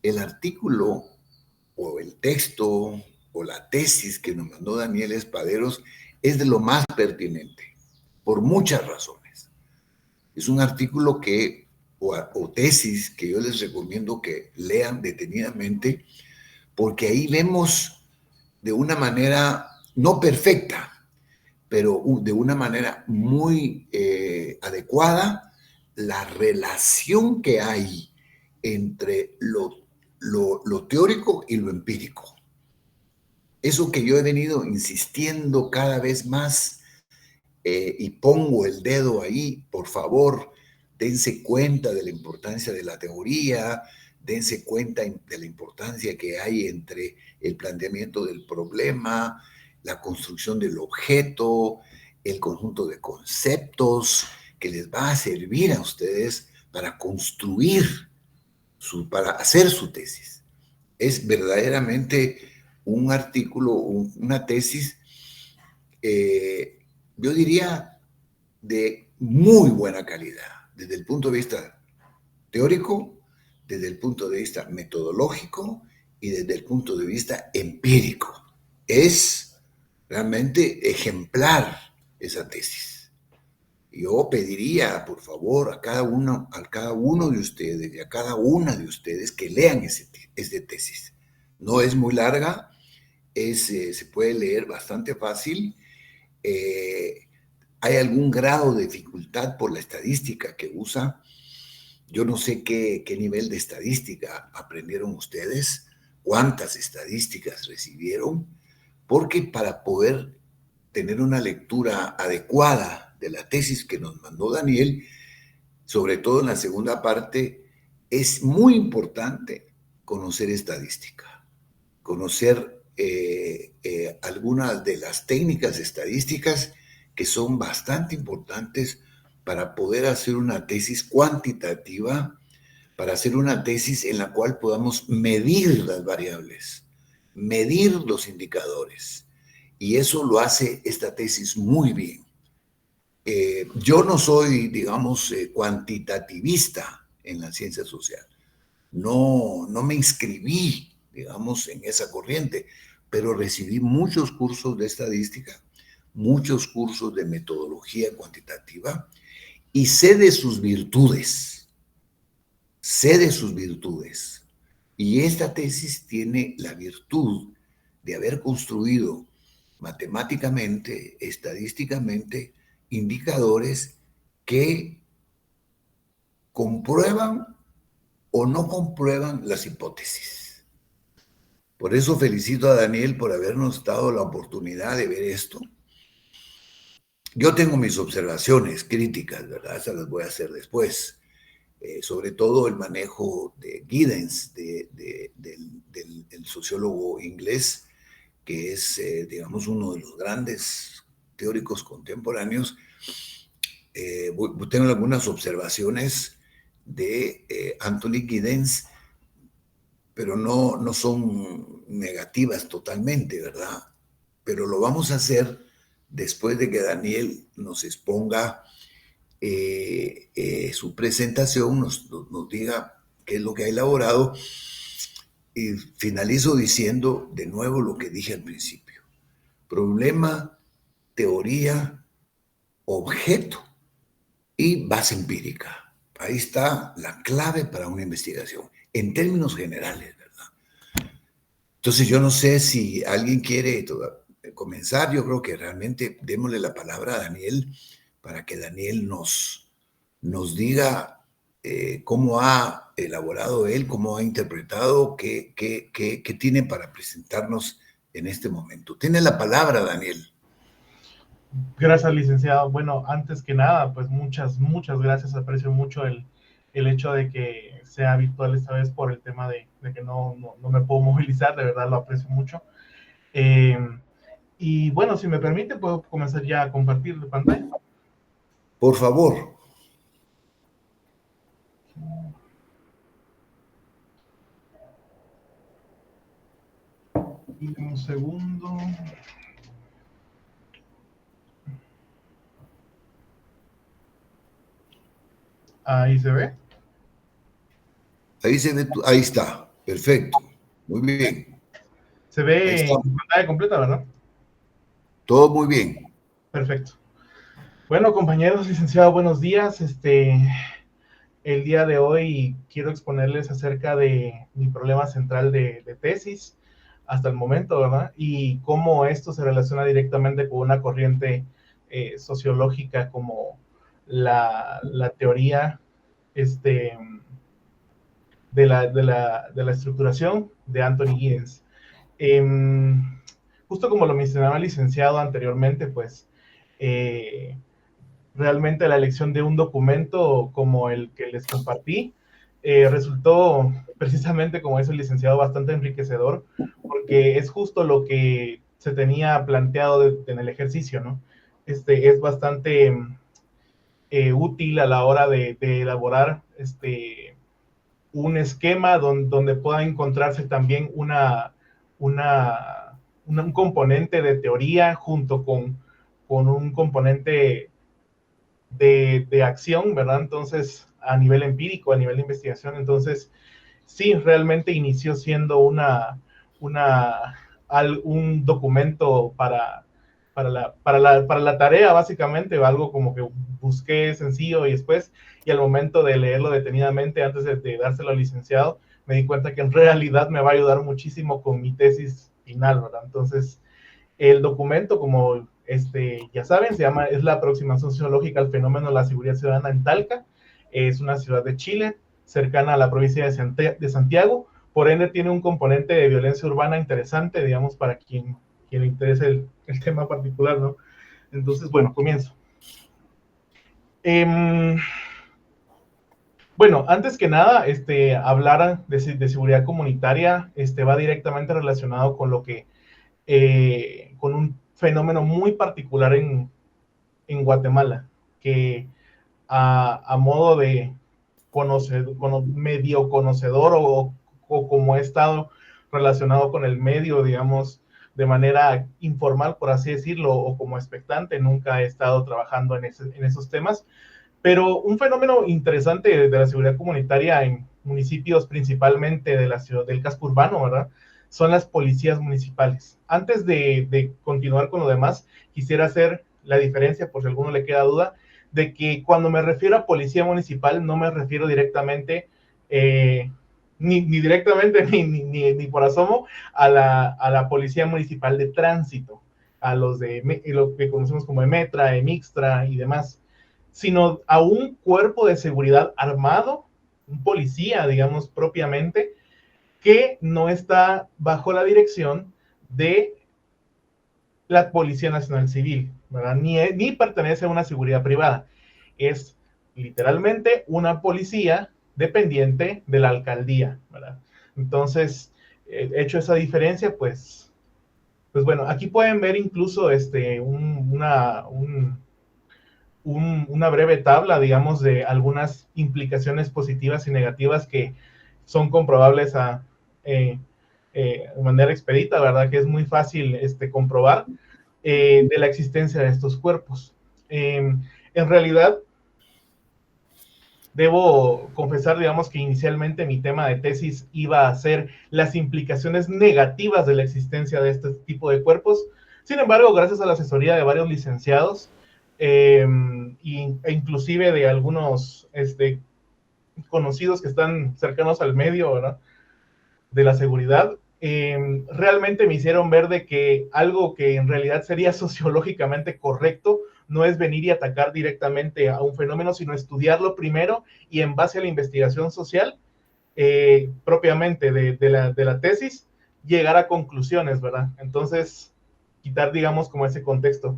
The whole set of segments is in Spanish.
el artículo o el texto o la tesis que nos mandó Daniel Espaderos es de lo más pertinente, por muchas razones. Es un artículo o tesis que yo les recomiendo que lean detenidamente, porque ahí vemos de una manera no perfecta, pero de una manera muy adecuada la relación que hay entre lo teórico y lo empírico. Eso que yo he venido insistiendo cada vez más y pongo el dedo ahí, por favor, dense cuenta de la importancia de la teoría, dense cuenta de la importancia que hay entre el planteamiento del problema, la construcción del objeto, el conjunto de conceptos que les va a servir a ustedes para construir, para hacer su tesis. Es verdaderamente un artículo, una tesis, yo diría, de muy buena calidad, desde el punto de vista teórico, desde el punto de vista metodológico y desde el punto de vista empírico. Es realmente ejemplar esa tesis. Yo pediría, por favor, a cada uno de ustedes y a cada una de ustedes que lean ese tesis. No es muy larga, se puede leer bastante fácil. Hay algún grado de dificultad por la estadística que usa. Yo no sé qué nivel de estadística aprendieron ustedes, cuántas estadísticas recibieron, porque para poder tener una lectura adecuada de la tesis que nos mandó Daniel, sobre todo en la segunda parte, es muy importante conocer estadística, conocer algunas de las técnicas estadísticas que son bastante importantes para poder hacer una tesis cuantitativa, para hacer una tesis en la cual podamos medir las variables, medir los indicadores. Y eso lo hace esta tesis muy bien. Yo no soy, digamos, cuantitativista en la ciencia social. No me inscribí, digamos, en esa corriente, pero recibí muchos cursos de estadística, muchos cursos de metodología cuantitativa y sé de sus virtudes, sé de sus virtudes. Y esta tesis tiene la virtud de haber construido matemáticamente, estadísticamente, indicadores que comprueban o no comprueban las hipótesis. Por eso felicito a Daniel por habernos dado la oportunidad de ver esto. Yo tengo mis observaciones críticas, ¿verdad? Esas las voy a hacer después. Sobre todo el manejo de Giddens, del sociólogo inglés, que es, digamos, uno de los grandes teóricos contemporáneos. Tengo algunas observaciones de Anthony Giddens, pero no son negativas totalmente, ¿verdad? Pero lo vamos a hacer después de que Daniel nos exponga su presentación, nos diga qué es lo que ha elaborado, y finalizo diciendo de nuevo lo que dije al principio. Problema, teoría, objeto y base empírica. Ahí está la clave para una investigación, en términos generales, ¿verdad? Entonces yo no sé si alguien quiere comenzar. Yo creo que realmente démosle la palabra a Daniel para que Daniel nos diga cómo ha elaborado él, cómo ha interpretado, qué tiene para presentarnos en este momento. Tiene la palabra, Daniel. Gracias, licenciado. Bueno, antes que nada, pues muchas gracias. Aprecio mucho el hecho de que sea virtual esta vez por el tema de que no me puedo movilizar. De verdad lo aprecio mucho. Y bueno, si me permite, puedo comenzar ya a compartir la pantalla. Por favor. Y un segundo. Ahí se ve. Ahí se ve, ahí está. Perfecto. Muy bien. Se Ahí ve está. en pantalla completa, ¿verdad? Todo muy bien. Perfecto. Bueno, compañeros, licenciado, buenos días. El día de hoy quiero exponerles acerca de mi problema central de tesis hasta el momento, ¿verdad? Y cómo esto se relaciona directamente con una corriente sociológica como la teoría este, de la estructuración de Anthony Giddens. Justo como lo mencionaba el licenciado anteriormente, pues realmente la elección de un documento como el que les compartí resultó precisamente, como dice el licenciado, bastante enriquecedor, porque es justo lo que se tenía planteado en el ejercicio, ¿no? Es bastante útil a la hora de elaborar un esquema donde pueda encontrarse también un componente de teoría junto con un componente de acción, ¿verdad? Entonces, a nivel empírico, a nivel de investigación, entonces, sí, realmente inició siendo un documento para la tarea, básicamente, algo como que busqué sencillo y después, y al momento de leerlo detenidamente, antes de dárselo al licenciado, me di cuenta que en realidad me va a ayudar muchísimo con mi tesis final, ¿verdad? Entonces, el documento, como ya saben, es la aproximación sociológica al fenómeno de la seguridad ciudadana en Talca. Es una ciudad de Chile, cercana a la provincia de Santiago. Por ende, tiene un componente de violencia urbana interesante, digamos, para quien le interese el tema particular, ¿no? Entonces, bueno, comienzo. Bueno, antes que nada, hablar de seguridad comunitaria va directamente relacionado con lo que con un fenómeno muy particular en Guatemala, que a modo de medio conocedor o como he estado relacionado con el medio, digamos, de manera informal, por así decirlo, o como expectante, nunca he estado trabajando en esos temas, pero un fenómeno interesante de la seguridad comunitaria en municipios principalmente de la ciudad, del casco urbano, ¿verdad? Son las policías municipales. Antes de continuar con lo demás, quisiera hacer la diferencia, por si a alguno le queda duda, de que cuando me refiero a policía municipal, no me refiero directamente, ni directamente, ni por asomo, a la policía municipal de tránsito, a lo que conocemos como EMETRA, EMIXTRA y demás, sino a un cuerpo de seguridad armado, un policía, digamos, propiamente, que no está bajo la dirección de la Policía Nacional Civil, ¿verdad? Ni pertenece a una seguridad privada. Es literalmente una policía dependiente de la alcaldía, ¿verdad? Entonces, hecho esa diferencia, pues bueno, aquí pueden ver incluso una breve tabla, digamos, de algunas implicaciones positivas y negativas que son comprobables de manera expedita, ¿verdad? Que es muy fácil comprobar de la existencia de estos cuerpos. En realidad, debo confesar, digamos, que inicialmente mi tema de tesis iba a ser las implicaciones negativas de la existencia de este tipo de cuerpos. Sin embargo, gracias a la asesoría de varios licenciados, e inclusive de algunos conocidos que están cercanos al medio, ¿verdad?, de la seguridad, realmente me hicieron ver de que algo que en realidad sería sociológicamente correcto no es venir y atacar directamente a un fenómeno, sino estudiarlo primero y en base a la investigación social propiamente de la tesis, llegar a conclusiones, ¿verdad? Entonces, quitar, digamos, como ese contexto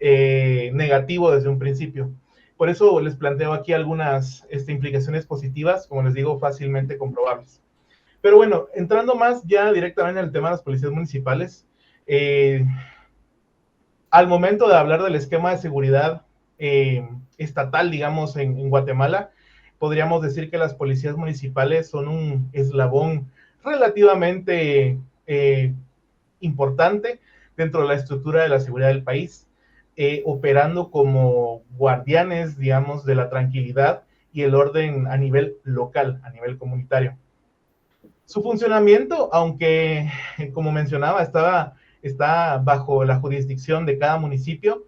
negativo desde un principio. Por eso les planteo aquí algunas implicaciones positivas, como les digo, fácilmente comprobables. Pero bueno, entrando más ya directamente en el tema de las policías municipales, al momento de hablar del esquema de seguridad estatal, digamos, en Guatemala, podríamos decir que las policías municipales son un eslabón relativamente importante dentro de la estructura de la seguridad del país, operando como guardianes, digamos, de la tranquilidad y el orden a nivel local, a nivel comunitario. Su funcionamiento, aunque, como mencionaba, está bajo la jurisdicción de cada municipio,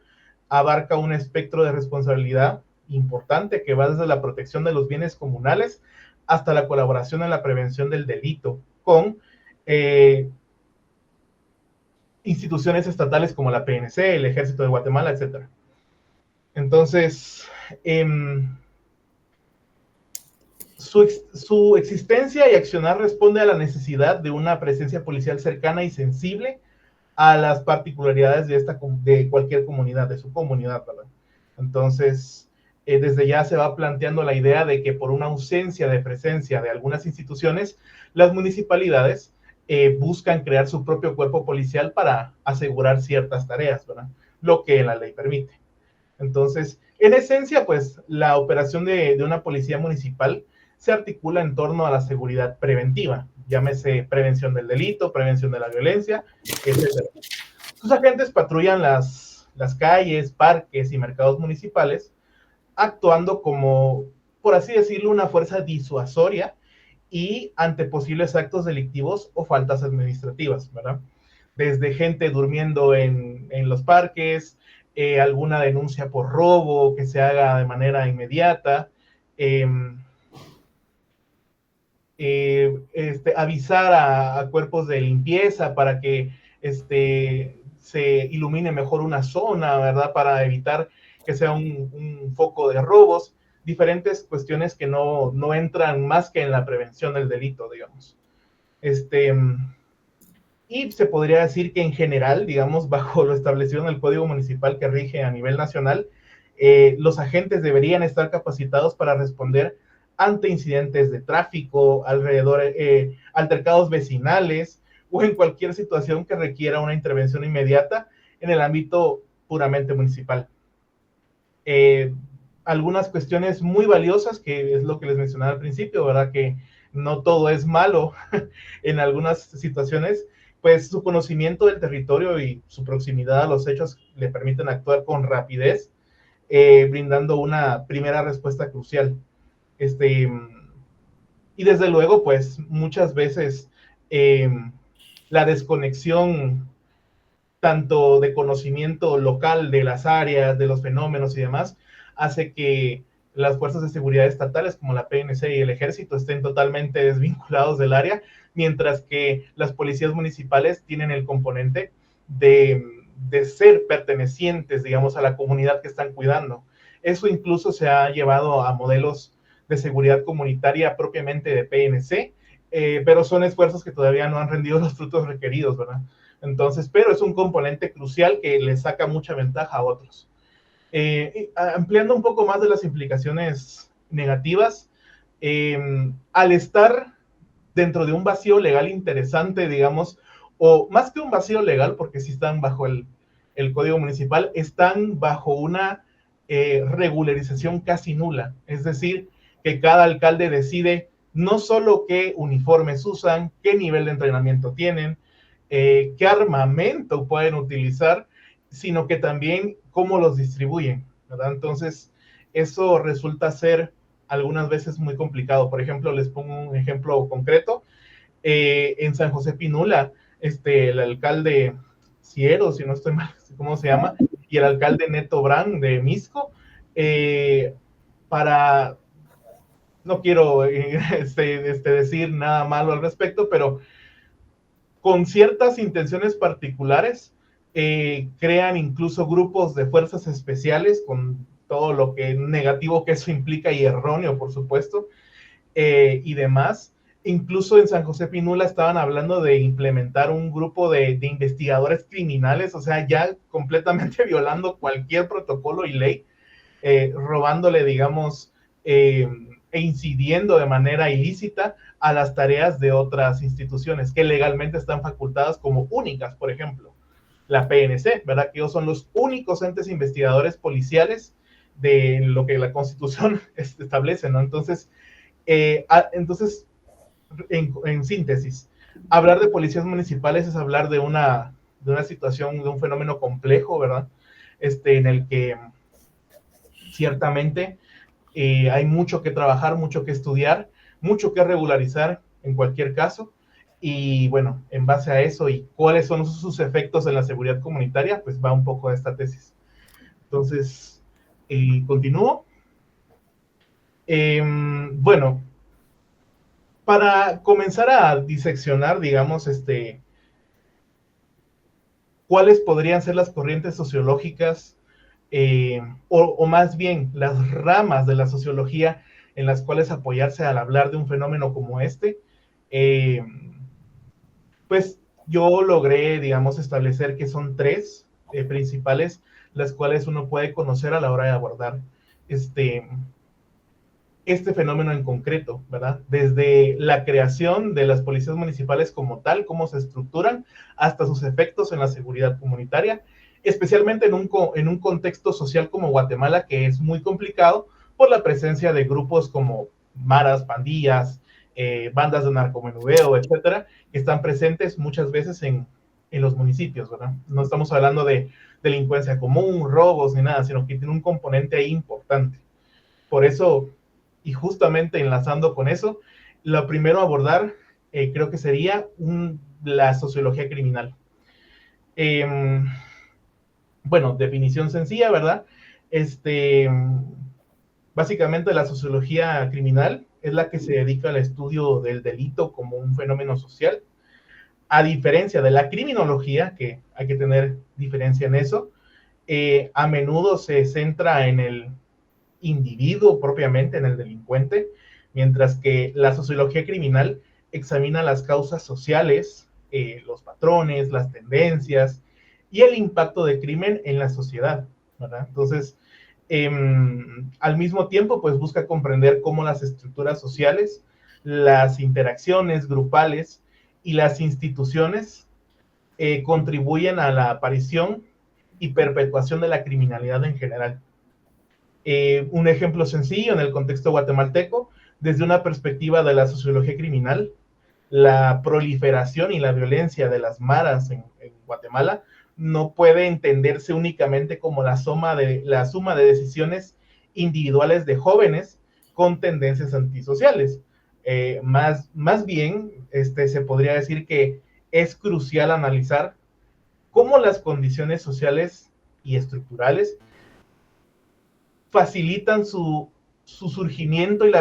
abarca un espectro de responsabilidad importante que va desde la protección de los bienes comunales hasta la colaboración en la prevención del delito con instituciones estatales como la PNC, el Ejército de Guatemala, etc. Entonces, su existencia y accionar responde a la necesidad de una presencia policial cercana y sensible a las particularidades de cualquier comunidad, de su comunidad, ¿verdad? Entonces, desde ya se va planteando la idea de que por una ausencia de presencia de algunas instituciones, las municipalidades buscan crear su propio cuerpo policial para asegurar ciertas tareas, ¿verdad? Lo que la ley permite. Entonces, en esencia, pues, la operación de una policía municipal se articula en torno a la seguridad preventiva, llámese prevención del delito, prevención de la violencia, etc. Sus agentes patrullan las calles, parques y mercados municipales, actuando como, por así decirlo, una fuerza disuasoria y ante posibles actos delictivos o faltas administrativas, ¿verdad? Desde gente durmiendo en los parques, alguna denuncia por robo que se haga de manera inmediata, avisar a cuerpos de limpieza para que se ilumine mejor una zona, ¿verdad? Para evitar que sea un foco de robos, diferentes cuestiones que no entran más que en la prevención del delito, digamos. Y se podría decir que en general, digamos, bajo lo establecido en el Código Municipal que rige a nivel nacional, los agentes deberían estar capacitados para responder ante incidentes de tráfico, altercados vecinales o en cualquier situación que requiera una intervención inmediata en el ámbito puramente municipal. Algunas cuestiones muy valiosas, que es lo que les mencionaba al principio, ¿verdad? Que no todo es malo en algunas situaciones, pues su conocimiento del territorio y su proximidad a los hechos le permiten actuar con rapidez, brindando una primera respuesta crucial. Y desde luego, pues muchas veces la desconexión tanto de conocimiento local de las áreas, de los fenómenos y demás, hace que las fuerzas de seguridad estatales como la PNC y el Ejército estén totalmente desvinculados del área, mientras que las policías municipales tienen el componente de ser pertenecientes, digamos, a la comunidad que están cuidando. Eso incluso se ha llevado a modelos de seguridad comunitaria propiamente de PNC, pero son esfuerzos que todavía no han rendido los frutos requeridos, ¿verdad? Entonces, pero es un componente crucial que le saca mucha ventaja a otros. Ampliando un poco más de las implicaciones negativas, al estar dentro de un vacío legal interesante, digamos, o más que un vacío legal, porque sí están bajo el Código Municipal, están bajo una regularización casi nula. Es decir, que cada alcalde decide no solo qué uniformes usan, qué nivel de entrenamiento tienen, qué armamento pueden utilizar, sino que también cómo los distribuyen, ¿verdad? Entonces, eso resulta ser algunas veces muy complicado. Por ejemplo, les pongo un ejemplo concreto. En San José Pinula, el alcalde Ciero, si no estoy mal, ¿cómo se llama? Y el alcalde Neto Brand de Misco, no quiero decir nada malo al respecto, pero con ciertas intenciones particulares, crean incluso grupos de fuerzas especiales con todo lo que negativo que eso implica y erróneo, por supuesto, y demás. Incluso en San José Pinula estaban hablando de implementar un grupo de investigadores criminales, o sea, ya completamente violando cualquier protocolo y ley, robándole, digamos, e incidiendo de manera ilícita a las tareas de otras instituciones que legalmente están facultadas como únicas, por ejemplo, la PNC, ¿verdad? Que ellos son los únicos entes investigadores policiales de lo que la Constitución establece, ¿no? Entonces, en síntesis, hablar de policías municipales es hablar de una situación, de un fenómeno complejo, ¿verdad? En el que ciertamente hay mucho que trabajar, mucho que estudiar, mucho que regularizar, en cualquier caso. Y bueno, en base a eso y cuáles son sus efectos en la seguridad comunitaria, pues va un poco a esta tesis. Entonces, continúo. Bueno, para comenzar a diseccionar, digamos, cuáles podrían ser las corrientes sociológicas, o más bien las ramas de la sociología en las cuales apoyarse al hablar de un fenómeno como este, pues yo logré, digamos, establecer que son tres principales, las cuales uno puede conocer a la hora de abordar este fenómeno en concreto, ¿verdad? Desde la creación de las policías municipales como tal, cómo se estructuran, hasta sus efectos en la seguridad comunitaria, especialmente en un contexto social como Guatemala, que es muy complicado por la presencia de grupos como maras, pandillas, bandas de narcomenudeo, etcétera, que están presentes muchas veces en los municipios, ¿verdad? No estamos hablando de delincuencia común, robos, ni nada, sino que tiene un componente ahí importante. Por eso, y justamente enlazando con eso, lo primero a abordar creo que sería la sociología criminal. Bueno, definición sencilla, ¿verdad? Básicamente la sociología criminal es la que se dedica al estudio del delito como un fenómeno social, a diferencia de la criminología, que hay que tener diferencia en eso. A menudo se centra en el individuo propiamente, en el delincuente, mientras que la sociología criminal examina las causas sociales, los patrones, las tendencias y el impacto del crimen en la sociedad, ¿verdad? Entonces, al mismo tiempo, pues busca comprender cómo las estructuras sociales, las interacciones grupales y las instituciones contribuyen a la aparición y perpetuación de la criminalidad en general. Un ejemplo sencillo en el contexto guatemalteco, desde una perspectiva de la sociología criminal, la proliferación y la violencia de las maras en Guatemala no puede entenderse únicamente como la suma de decisiones individuales de jóvenes con tendencias antisociales. Más bien, se podría decir que es crucial analizar cómo las condiciones sociales y estructurales facilitan su surgimiento y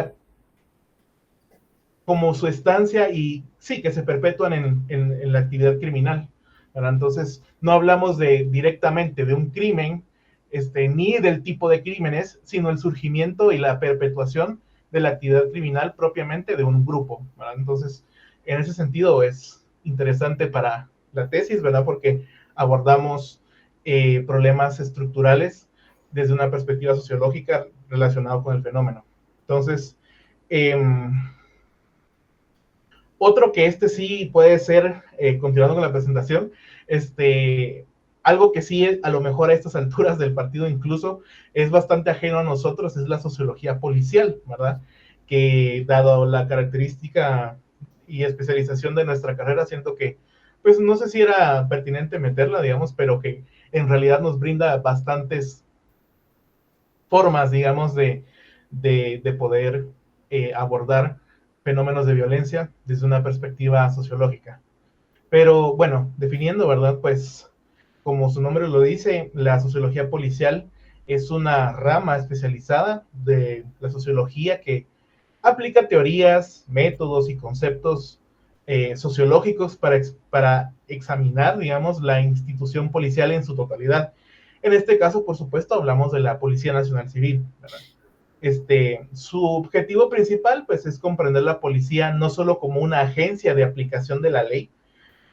como su estancia, y sí, que se perpetúan en la actividad criminal, ¿verdad? Entonces, no hablamos directamente de un crimen, ni del tipo de crímenes, sino el surgimiento y la perpetuación de la actividad criminal propiamente de un grupo, ¿verdad? Entonces, en ese sentido es interesante para la tesis, ¿verdad? Porque abordamos problemas estructurales desde una perspectiva sociológica relacionado con el fenómeno. Entonces, otro que sí puede ser, continuando con la presentación, algo que sí es, a lo mejor a estas alturas del partido incluso, es bastante ajeno a nosotros, es la sociología policial, ¿verdad? Que dado la característica y especialización de nuestra carrera, siento que, pues no sé si era pertinente meterla, digamos, pero que en realidad nos brinda bastantes formas, digamos, de poder abordar fenómenos de violencia desde una perspectiva sociológica. Pero bueno, definiendo, ¿verdad? Pues como su nombre lo dice, la sociología policial es una rama especializada de la sociología que aplica teorías, métodos y conceptos sociológicos para examinar, digamos, la institución policial en su totalidad. En este caso, por supuesto, hablamos de la Policía Nacional Civil, ¿verdad? Su objetivo principal, pues, es comprender la policía no solo como una agencia de aplicación de la ley,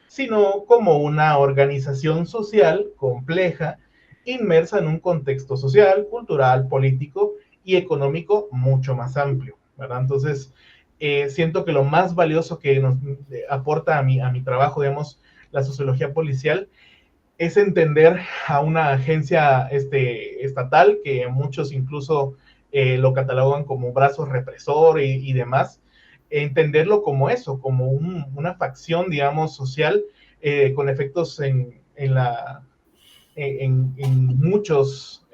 sino como una organización social compleja, inmersa en un contexto social, cultural, político y económico mucho más amplio, ¿verdad? Entonces, siento que lo más valioso que nos aporta a mi trabajo, digamos, la sociología policial, es entender a una agencia estatal, que muchos incluso lo catalogan como brazo represor y demás, entenderlo como eso, como una facción, digamos, social, con efectos en muchos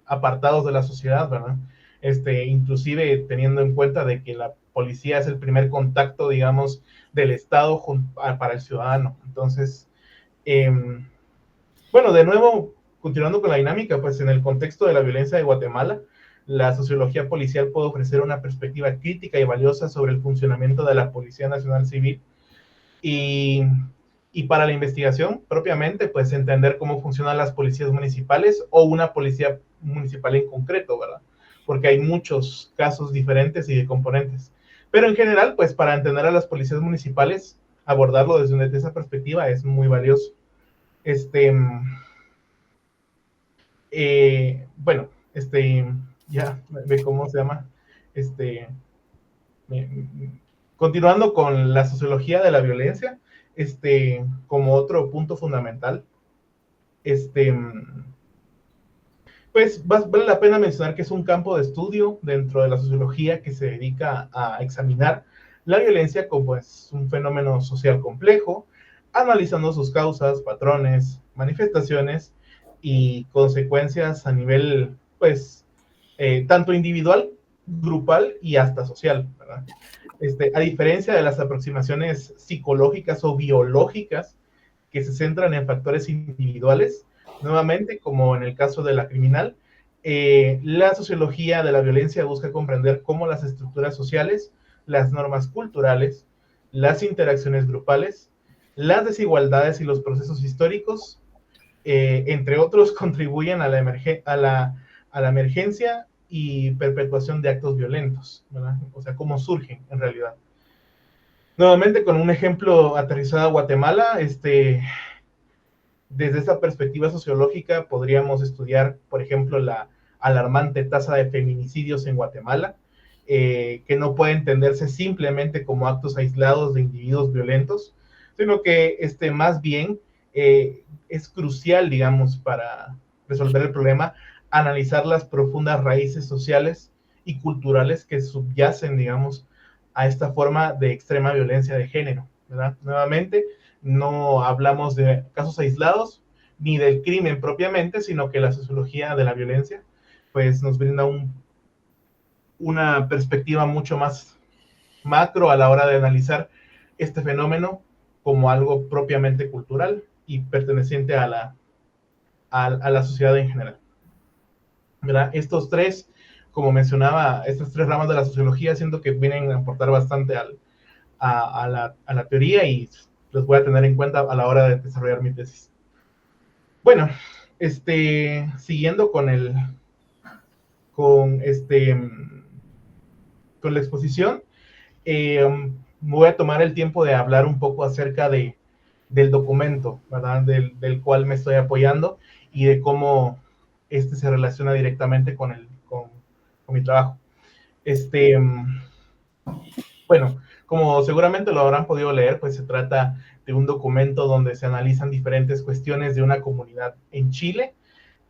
apartados de la sociedad, ¿verdad? Inclusive teniendo en cuenta de que policía es el primer contacto, digamos, del Estado para el ciudadano. Entonces, bueno, de nuevo, continuando con la dinámica, pues en el contexto de la violencia de Guatemala, la sociología policial puede ofrecer una perspectiva crítica y valiosa sobre el funcionamiento de la Policía Nacional Civil y para la investigación propiamente, pues entender cómo funcionan las policías municipales o una policía municipal en concreto, ¿verdad? Porque hay muchos casos diferentes y de componentes. Pero en general, pues para entender a las policías municipales, abordarlo desde esa perspectiva es muy valioso. Bueno, ya ve cómo se llama, continuando con la sociología de la violencia, como otro punto fundamental, pues vale la pena mencionar que es un campo de estudio dentro de la sociología que se dedica a examinar la violencia como es un fenómeno social complejo, analizando sus causas, patrones, manifestaciones y consecuencias a nivel, pues, tanto individual, grupal y hasta social, ¿verdad? A diferencia de las aproximaciones psicológicas o biológicas que se centran en factores individuales, nuevamente, como en el caso de la criminal, la sociología de la violencia busca comprender cómo las estructuras sociales, las normas culturales, las interacciones grupales, las desigualdades y los procesos históricos, entre otros, contribuyen a la emergencia y perpetuación de actos violentos, ¿verdad? O sea, cómo surgen en realidad. Nuevamente, con un ejemplo aterrizado a Guatemala, desde esa perspectiva sociológica podríamos estudiar, por ejemplo, la alarmante tasa de feminicidios en Guatemala, que no puede entenderse simplemente como actos aislados de individuos violentos, sino que más bien es crucial, digamos, para resolver el problema, analizar las profundas raíces sociales y culturales que subyacen, digamos, a esta forma de extrema violencia de género, ¿verdad? Nuevamente, no hablamos de casos aislados ni del crimen propiamente, sino que la sociología de la violencia pues nos brinda una perspectiva mucho más macro a la hora de analizar este fenómeno como algo propiamente cultural y perteneciente a la sociedad en general, ¿verdad? Estos tres, como mencionaba, estas tres ramas de la sociología siento que vienen a aportar bastante a la teoría y los voy a tener en cuenta a la hora de desarrollar mi tesis. Bueno, siguiendo con con la exposición, voy a tomar el tiempo de hablar un poco acerca del documento, ¿verdad? Del cual me estoy apoyando y de cómo se relaciona directamente con mi trabajo. Bueno, como seguramente lo habrán podido leer, pues se trata de un documento donde se analizan diferentes cuestiones de una comunidad en Chile,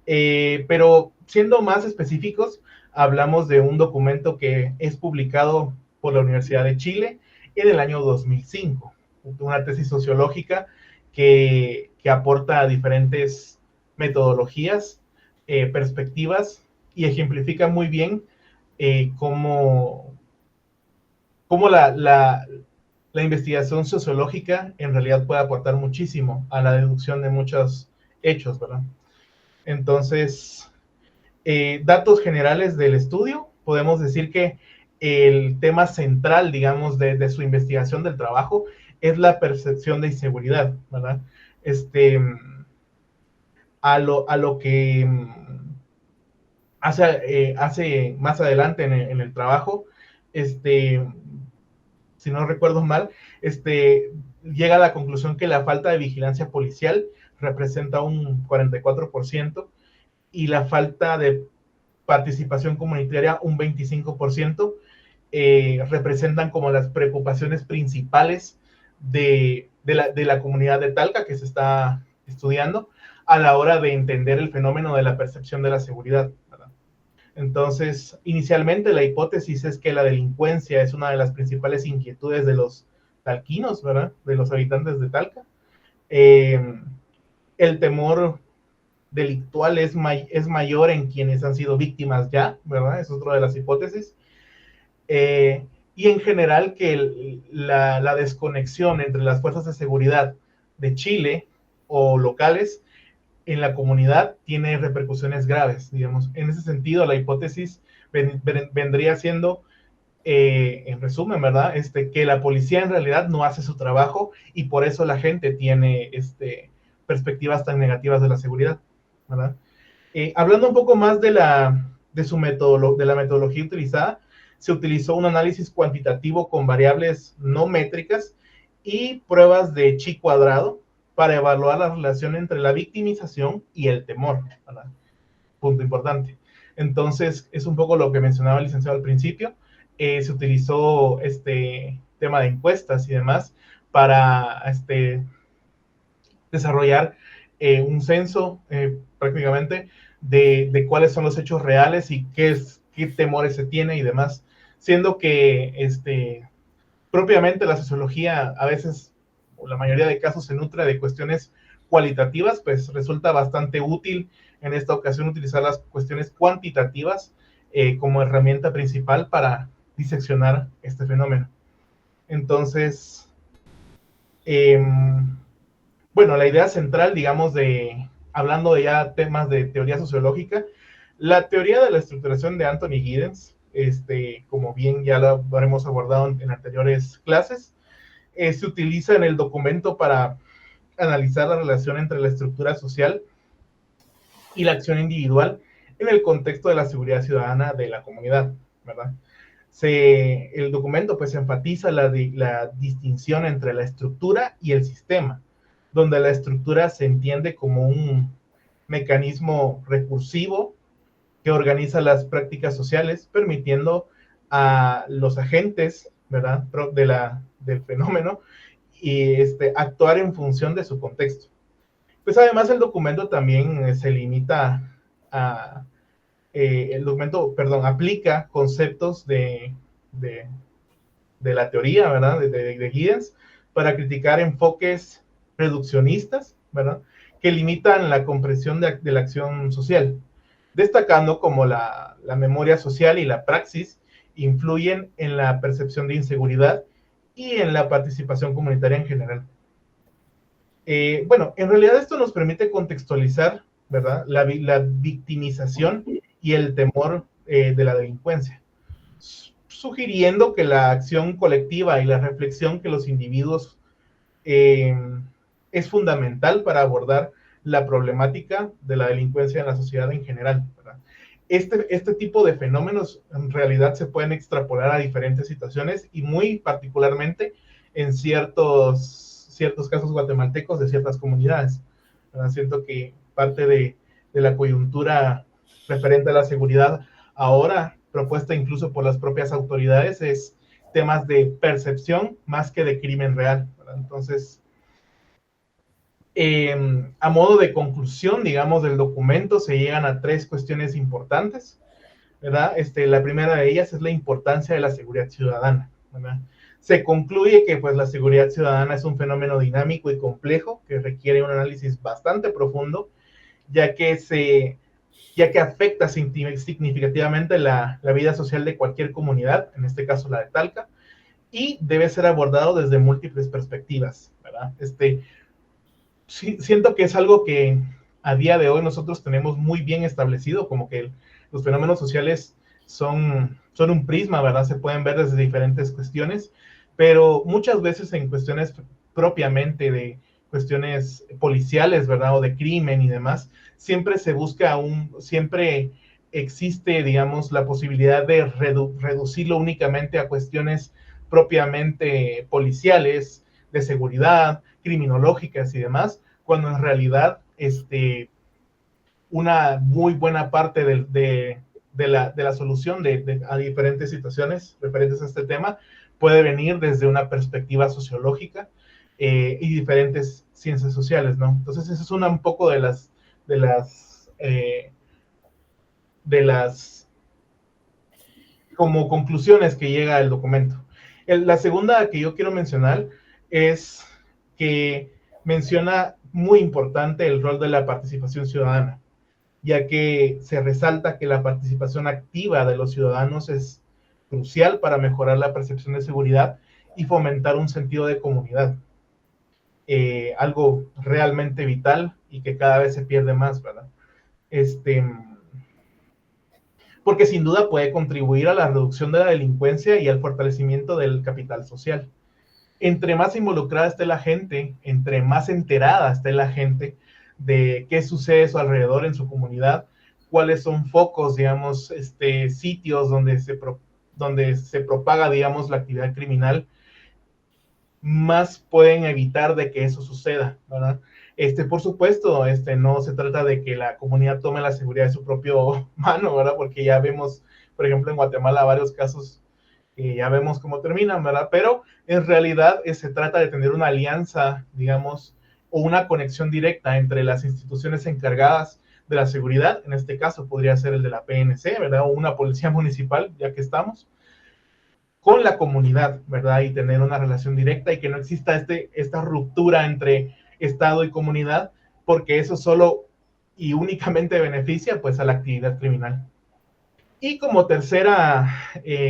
pero siendo más específicos, hablamos de un documento que es publicado por la Universidad de Chile en el año 2005, una tesis sociológica que aporta diferentes metodologías, perspectivas y ejemplifica muy bien cómo la investigación sociológica en realidad puede aportar muchísimo a la deducción de muchos hechos, ¿verdad? Entonces, datos generales del estudio, podemos decir que el tema central, digamos, de su investigación del trabajo es la percepción de inseguridad, ¿verdad? A lo que hace más adelante en el trabajo, si no recuerdo mal, llega a la conclusión que la falta de vigilancia policial representa un 44% y la falta de participación comunitaria un 25%, representan como las preocupaciones principales de la comunidad de Talca que se está estudiando a la hora de entender el fenómeno de la percepción de la seguridad, ¿verdad? Entonces, inicialmente la hipótesis es que la delincuencia es una de las principales inquietudes de los talquinos, ¿verdad? De los habitantes de Talca. El temor delictual es mayor en quienes han sido víctimas ya, ¿verdad? Es otra de las hipótesis. y en general que la desconexión entre las fuerzas de seguridad de Chile o locales en la comunidad tiene repercusiones graves, digamos. En ese sentido, la hipótesis vendría siendo, en resumen, ¿verdad? Que la policía en realidad no hace su trabajo y por eso la gente tiene perspectivas tan negativas de la seguridad, ¿verdad? Hablando un poco más de la metodología utilizada, se utilizó un análisis cuantitativo con variables no métricas y pruebas de chi cuadrado para evaluar la relación entre la victimización y el temor, ¿verdad? Punto importante. Entonces, es un poco lo que mencionaba el licenciado al principio. Se utilizó este tema de encuestas y demás para desarrollar un censo prácticamente de cuáles son los hechos reales y qué temores se tiene y demás, siendo que propiamente la sociología a veces, o la mayoría de casos, se nutre de cuestiones cualitativas, pues resulta bastante útil en esta ocasión utilizar las cuestiones cuantitativas como herramienta principal para diseccionar este fenómeno. Entonces, bueno, la idea central, digamos, hablando de ya temas de teoría sociológica, la teoría de la estructuración de Anthony Giddens, como bien ya lo habremos abordado en anteriores clases, se utiliza en el documento para analizar la relación entre la estructura social y la acción individual en el contexto de la seguridad ciudadana de la comunidad, ¿verdad? El documento pues enfatiza la distinción entre la estructura y el sistema, donde la estructura se entiende como un mecanismo recursivo que organiza las prácticas sociales, permitiendo a los agentes, ¿verdad?, del fenómeno y actuar en función de su contexto. Pues además el documento también se limita a el documento, perdón, aplica conceptos de la teoría, ¿verdad?, de Giddens, para criticar enfoques reduccionistas, ¿verdad?, que limitan la comprensión de la acción social, destacando como la memoria social y la praxis influyen en la percepción de inseguridad y en la participación comunitaria en general. Bueno, en realidad esto nos permite contextualizar, ¿verdad?, la victimización y el temor de la delincuencia, sugiriendo que la acción colectiva y la reflexión que los individuos es fundamental para abordar la problemática de la delincuencia en la sociedad en general, ¿verdad? Este tipo de fenómenos en realidad se pueden extrapolar a diferentes situaciones y muy particularmente en ciertos casos guatemaltecos de ciertas comunidades, ¿verdad? Siento que parte de la coyuntura referente a la seguridad ahora, propuesta incluso por las propias autoridades, es temas de percepción más que de crimen real, ¿verdad? Entonces, a modo de conclusión, digamos, del documento, se llegan a 3 cuestiones importantes, ¿verdad? La primera de ellas es la importancia de la seguridad ciudadana, ¿verdad? Se concluye que pues la seguridad ciudadana es un fenómeno dinámico y complejo que requiere un análisis bastante profundo, ya que afecta significativamente la vida social de cualquier comunidad, en este caso la de Talca, y debe ser abordado desde múltiples perspectivas, ¿verdad? Sí, siento que es algo que a día de hoy nosotros tenemos muy bien establecido, como que los fenómenos sociales son un prisma, ¿verdad? Se pueden ver desde diferentes cuestiones, pero muchas veces en cuestiones propiamente de cuestiones policiales, ¿verdad? O de crimen y demás, siempre se busca siempre existe, digamos, la posibilidad de reducirlo únicamente a cuestiones propiamente policiales, de seguridad, criminológicas y demás, cuando en realidad una muy buena parte de la solución a diferentes situaciones referentes a este tema puede venir desde una perspectiva sociológica y diferentes ciencias sociales, ¿no? Entonces, esa es un poco de las como conclusiones que llega el documento. La segunda que yo quiero mencionar es que menciona muy importante el rol de la participación ciudadana, ya que se resalta que la participación activa de los ciudadanos es crucial para mejorar la percepción de seguridad y fomentar un sentido de comunidad. Algo realmente vital y que cada vez se pierde más, ¿verdad? Porque sin duda puede contribuir a la reducción de la delincuencia y al fortalecimiento del capital social. Entre más involucrada esté la gente, entre más enterada esté la gente de qué sucede a su alrededor en su comunidad, cuáles son focos, digamos, sitios donde se propaga, digamos, la actividad criminal, más pueden evitar de que eso suceda, ¿verdad? Por supuesto, no se trata de que la comunidad tome la seguridad de su propio mano, ¿verdad? Porque ya vemos, por ejemplo, en Guatemala varios casos que ya vemos cómo terminan, ¿verdad? Pero en realidad se trata de tener una alianza, digamos, o una conexión directa entre las instituciones encargadas de la seguridad, en este caso podría ser el de la PNC, ¿verdad? O una policía municipal, ya que estamos, con la comunidad, ¿verdad? Y tener una relación directa y que no exista esta ruptura entre Estado y comunidad, porque eso solo y únicamente beneficia pues a la actividad criminal. Y como tercera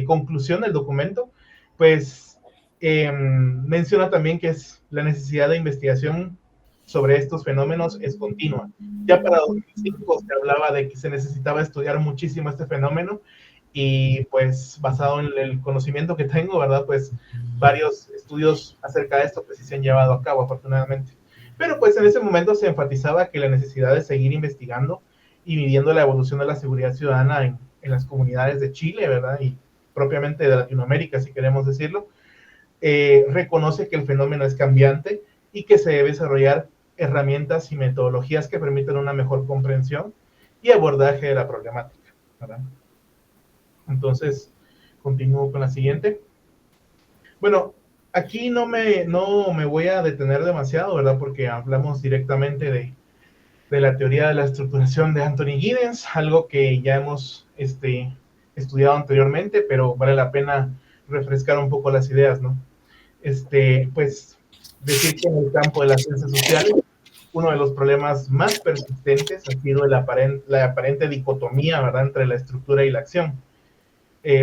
conclusión del documento, pues menciona también que es la necesidad de investigación sobre estos fenómenos es continua. Ya para 2005 se hablaba de que se necesitaba estudiar muchísimo este fenómeno y pues basado en el conocimiento que tengo, ¿verdad? Pues varios estudios acerca de esto pues sí se han llevado a cabo afortunadamente. Pero pues en ese momento se enfatizaba que la necesidad de seguir investigando y midiendo la evolución de la seguridad ciudadana en las comunidades de Chile, ¿verdad? Y propiamente de Latinoamérica, si queremos decirlo, reconoce que el fenómeno es cambiante y que se debe desarrollar herramientas y metodologías que permitan una mejor comprensión y abordaje de la problemática, ¿verdad? Entonces, continúo con la siguiente. Bueno, aquí no me voy a detener demasiado, ¿verdad? Porque hablamos directamente de la teoría de la estructuración de Anthony Giddens, algo que ya hemos estudiado anteriormente, pero vale la pena refrescar un poco las ideas, ¿no? Pues decir que en el campo de las ciencias sociales, uno de los problemas más persistentes ha sido la aparente dicotomía, ¿verdad?, entre la estructura y la acción.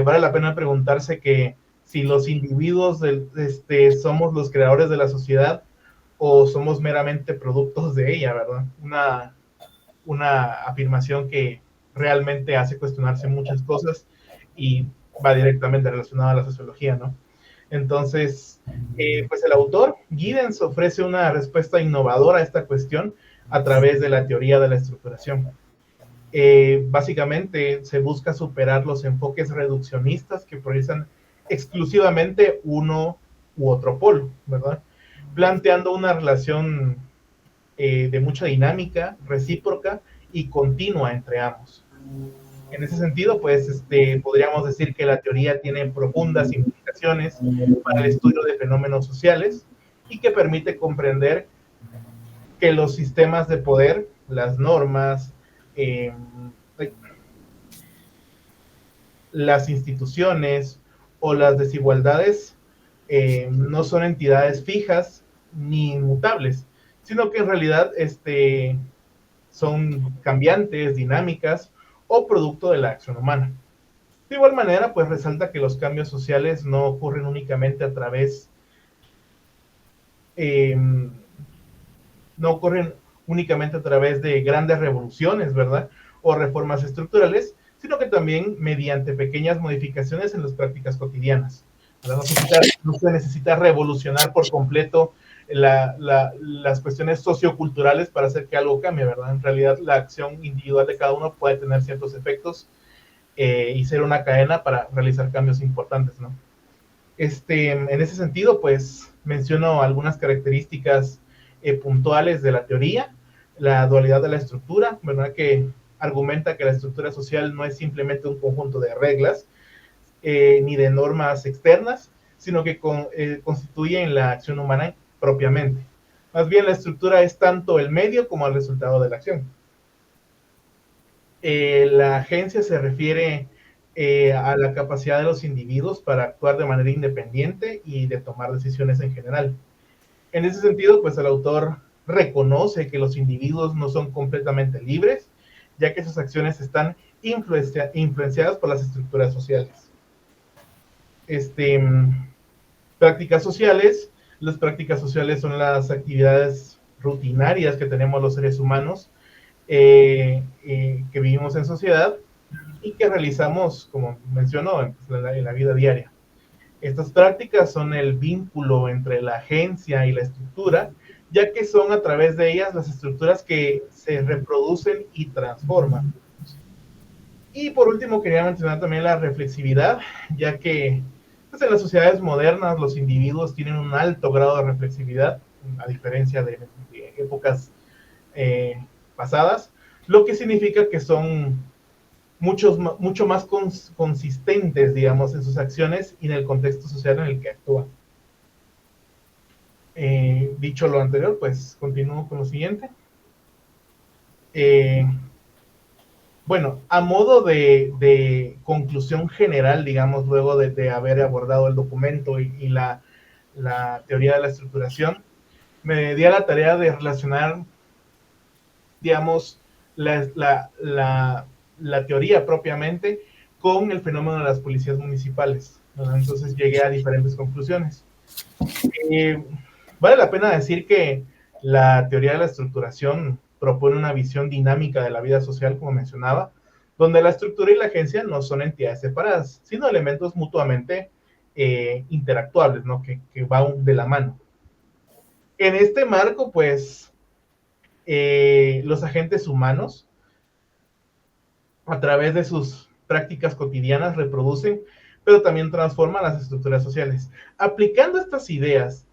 Vale la pena preguntarse que si los individuos somos los creadores de la sociedad o somos meramente productos de ella, ¿verdad? Una afirmación que realmente hace cuestionarse muchas cosas y va directamente relacionada a la sociología, ¿no? Entonces, pues el autor, Giddens, ofrece una respuesta innovadora a esta cuestión a través de la teoría de la estructuración. Básicamente se busca superar los enfoques reduccionistas que priorizan exclusivamente uno u otro polo, ¿verdad? Planteando una relación de mucha dinámica, recíproca y continua entre ambos. En ese sentido, pues podríamos decir que la teoría tiene profundas implicaciones para el estudio de fenómenos sociales y que permite comprender que los sistemas de poder, las normas, las instituciones o las desigualdades no son entidades fijas ni inmutables, sino que en realidad son cambiantes, dinámicas o producto de la acción humana. De igual manera, pues resalta que los cambios sociales no ocurren únicamente a través de grandes revoluciones, ¿verdad?, o reformas estructurales, sino que también mediante pequeñas modificaciones en las prácticas cotidianas. No se necesita revolucionar por completo las cuestiones socioculturales para hacer que algo cambie, ¿verdad? En realidad, la acción individual de cada uno puede tener ciertos efectos y ser una cadena para realizar cambios importantes, ¿no? En ese sentido, pues, menciono algunas características puntuales de la teoría, la dualidad de la estructura, ¿verdad?, que argumenta que la estructura social no es simplemente un conjunto de reglas ni de normas externas, sino que constituyen la acción humana propiamente. Más bien, la estructura es tanto el medio como el resultado de la acción. La agencia se refiere a la capacidad de los individuos para actuar de manera independiente y de tomar decisiones en general. En ese sentido, pues el autor reconoce que los individuos no son completamente libres, ya que sus acciones están influenciadas por las estructuras sociales. prácticas sociales. Las prácticas sociales son las actividades rutinarias que tenemos los seres humanos que vivimos en sociedad y que realizamos, como mencionó, en la vida diaria. Estas prácticas son el vínculo entre la agencia y la estructura, ya que son a través de ellas las estructuras que se reproducen y transforman. Y por último, quería mencionar también la reflexividad, ya que pues, en las sociedades modernas los individuos tienen un alto grado de reflexividad, a diferencia de épocas pasadas, lo que significa que son mucho más consistentes, digamos, en sus acciones y en el contexto social en el que actúan. Dicho lo anterior, pues continúo con lo siguiente. Bueno, a modo de conclusión general, digamos, luego de haber abordado el documento y la teoría de la estructuración, me di a la tarea de relacionar, digamos, la teoría propiamente con el fenómeno de las policías municipales, ¿no? Entonces llegué a diferentes conclusiones. Vale la pena decir que la teoría de la estructuración propone una visión dinámica de la vida social, como mencionaba, donde la estructura y la agencia no son entidades separadas, sino elementos mutuamente interactuables, ¿no? que van de la mano. En este marco, pues, los agentes humanos, a través de sus prácticas cotidianas, reproducen, pero también transforman las estructuras sociales. Aplicando estas ideas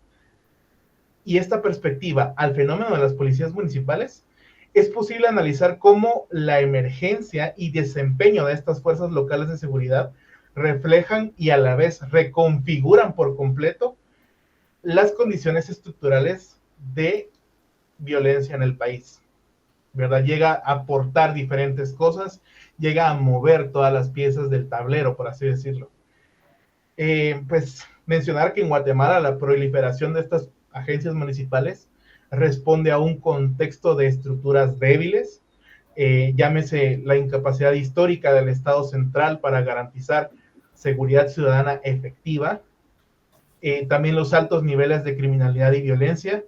y esta perspectiva al fenómeno de las policías municipales, es posible analizar cómo la emergencia y desempeño de estas fuerzas locales de seguridad reflejan y a la vez reconfiguran por completo las condiciones estructurales de violencia en el país, ¿verdad? Llega a aportar diferentes cosas, llega a mover todas las piezas del tablero, por así decirlo. Pues mencionar que en Guatemala la proliferación de estas agencias municipales responde a un contexto de estructuras débiles, llámese la incapacidad histórica del Estado central para garantizar seguridad ciudadana efectiva, también los altos niveles de criminalidad y violencia,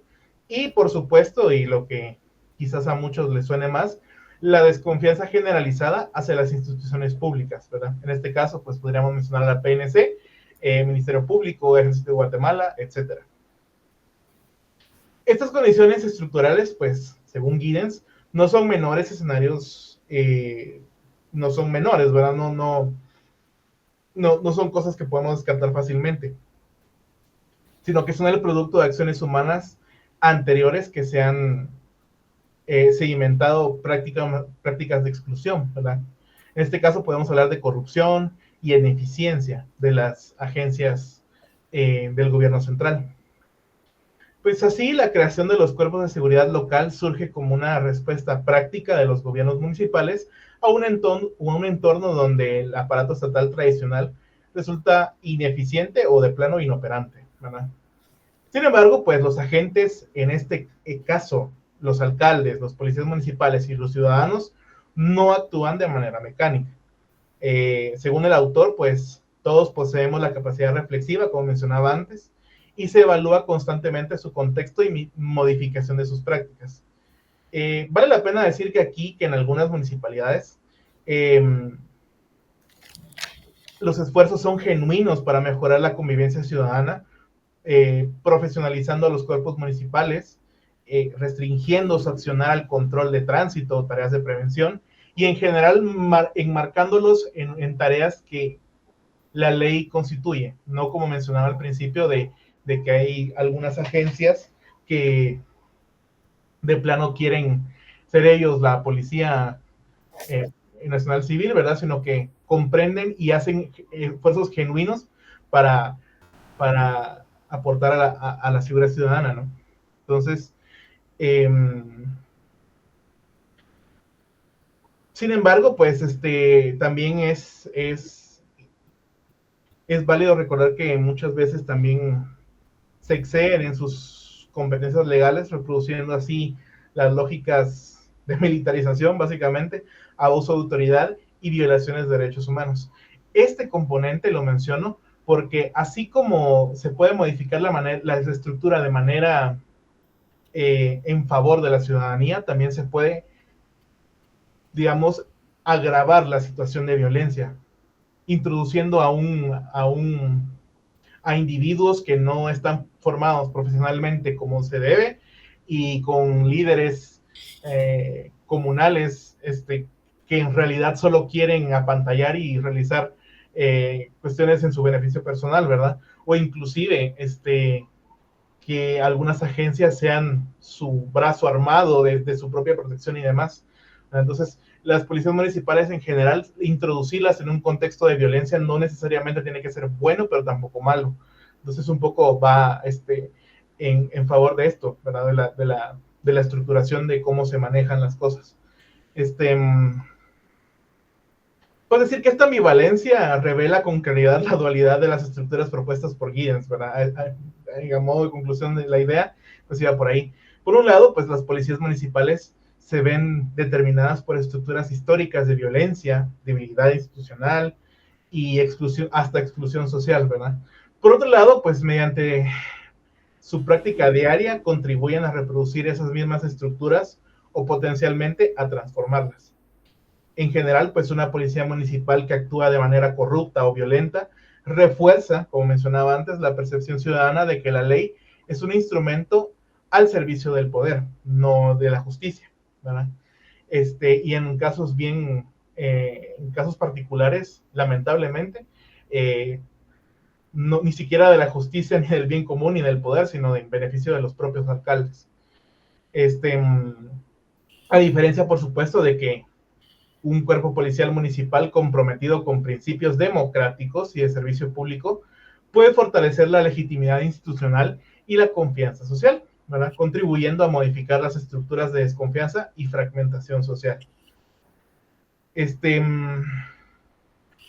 y por supuesto, y lo que quizás a muchos les suene más, la desconfianza generalizada hacia las instituciones públicas, ¿verdad? En este caso, pues podríamos mencionar a la PNC, Ministerio Público, Ejército de Guatemala, etc. Estas condiciones estructurales, pues, según Giddens, no son menores escenarios, no son menores, ¿verdad? No son cosas que podemos descartar fácilmente, sino que son el producto de acciones humanas anteriores que se han sedimentado prácticas de exclusión, ¿verdad? En este caso podemos hablar de corrupción y ineficiencia de las agencias del gobierno central. Pues así, la creación de los cuerpos de seguridad local surge como una respuesta práctica de los gobiernos municipales a un entorno donde el aparato estatal tradicional resulta ineficiente o de plano inoperante, ¿verdad? Sin embargo, pues los agentes, en este caso, los alcaldes, los policías municipales y los ciudadanos, no actúan de manera mecánica. Según el autor, pues todos poseemos la capacidad reflexiva, como mencionaba antes, y se evalúa constantemente su contexto y modificación de sus prácticas. Vale la pena decir que aquí, que en algunas municipalidades, los esfuerzos son genuinos para mejorar la convivencia ciudadana, profesionalizando a los cuerpos municipales, restringiendo su accionar al control de tránsito, tareas de prevención, y en general enmarcándolos en tareas que la ley constituye, no como mencionaba al principio de que hay algunas agencias que de plano quieren ser ellos la policía nacional civil, ¿verdad? Sino que comprenden y hacen esfuerzos genuinos para aportar a la seguridad ciudadana, ¿no? Entonces, sin embargo, pues también es válido recordar que muchas veces también se exceden en sus competencias legales, reproduciendo así las lógicas de militarización, básicamente, abuso de autoridad y violaciones de derechos humanos. Este componente, lo menciono, porque así como se puede modificar la estructura de manera en favor de la ciudadanía, también se puede, digamos, agravar la situación de violencia, introduciendo a individuos que no están formados profesionalmente como se debe y con líderes comunales que en realidad solo quieren apantallar y realizar cuestiones en su beneficio personal, ¿verdad? O inclusive que algunas agencias sean su brazo armado de su propia protección y demás. Entonces, las policías municipales en general, introducirlas en un contexto de violencia no necesariamente tiene que ser bueno, pero tampoco malo. Entonces, un poco va en favor de esto, ¿verdad? De la estructuración de cómo se manejan las cosas. Puedo decir que esta ambivalencia revela con claridad la dualidad de las estructuras propuestas por Giddens, ¿verdad? A modo de conclusión de la idea, pues iba por ahí. Por un lado, pues las policías municipales se ven determinadas por estructuras históricas de violencia, debilidad institucional y exclusión, hasta exclusión social, ¿verdad? Por otro lado, pues mediante su práctica diaria contribuyen a reproducir esas mismas estructuras o potencialmente a transformarlas. En general, pues una policía municipal que actúa de manera corrupta o violenta refuerza, como mencionaba antes, la percepción ciudadana de que la ley es un instrumento al servicio del poder, no de la justicia, ¿verdad? Y en casos en casos particulares, lamentablemente, no, ni siquiera de la justicia, ni del bien común, ni del poder, sino en beneficio de los propios alcaldes. A diferencia, por supuesto, de que un cuerpo policial municipal comprometido con principios democráticos y de servicio público puede fortalecer la legitimidad institucional y la confianza social, ¿verdad? Contribuyendo a modificar las estructuras de desconfianza y fragmentación social.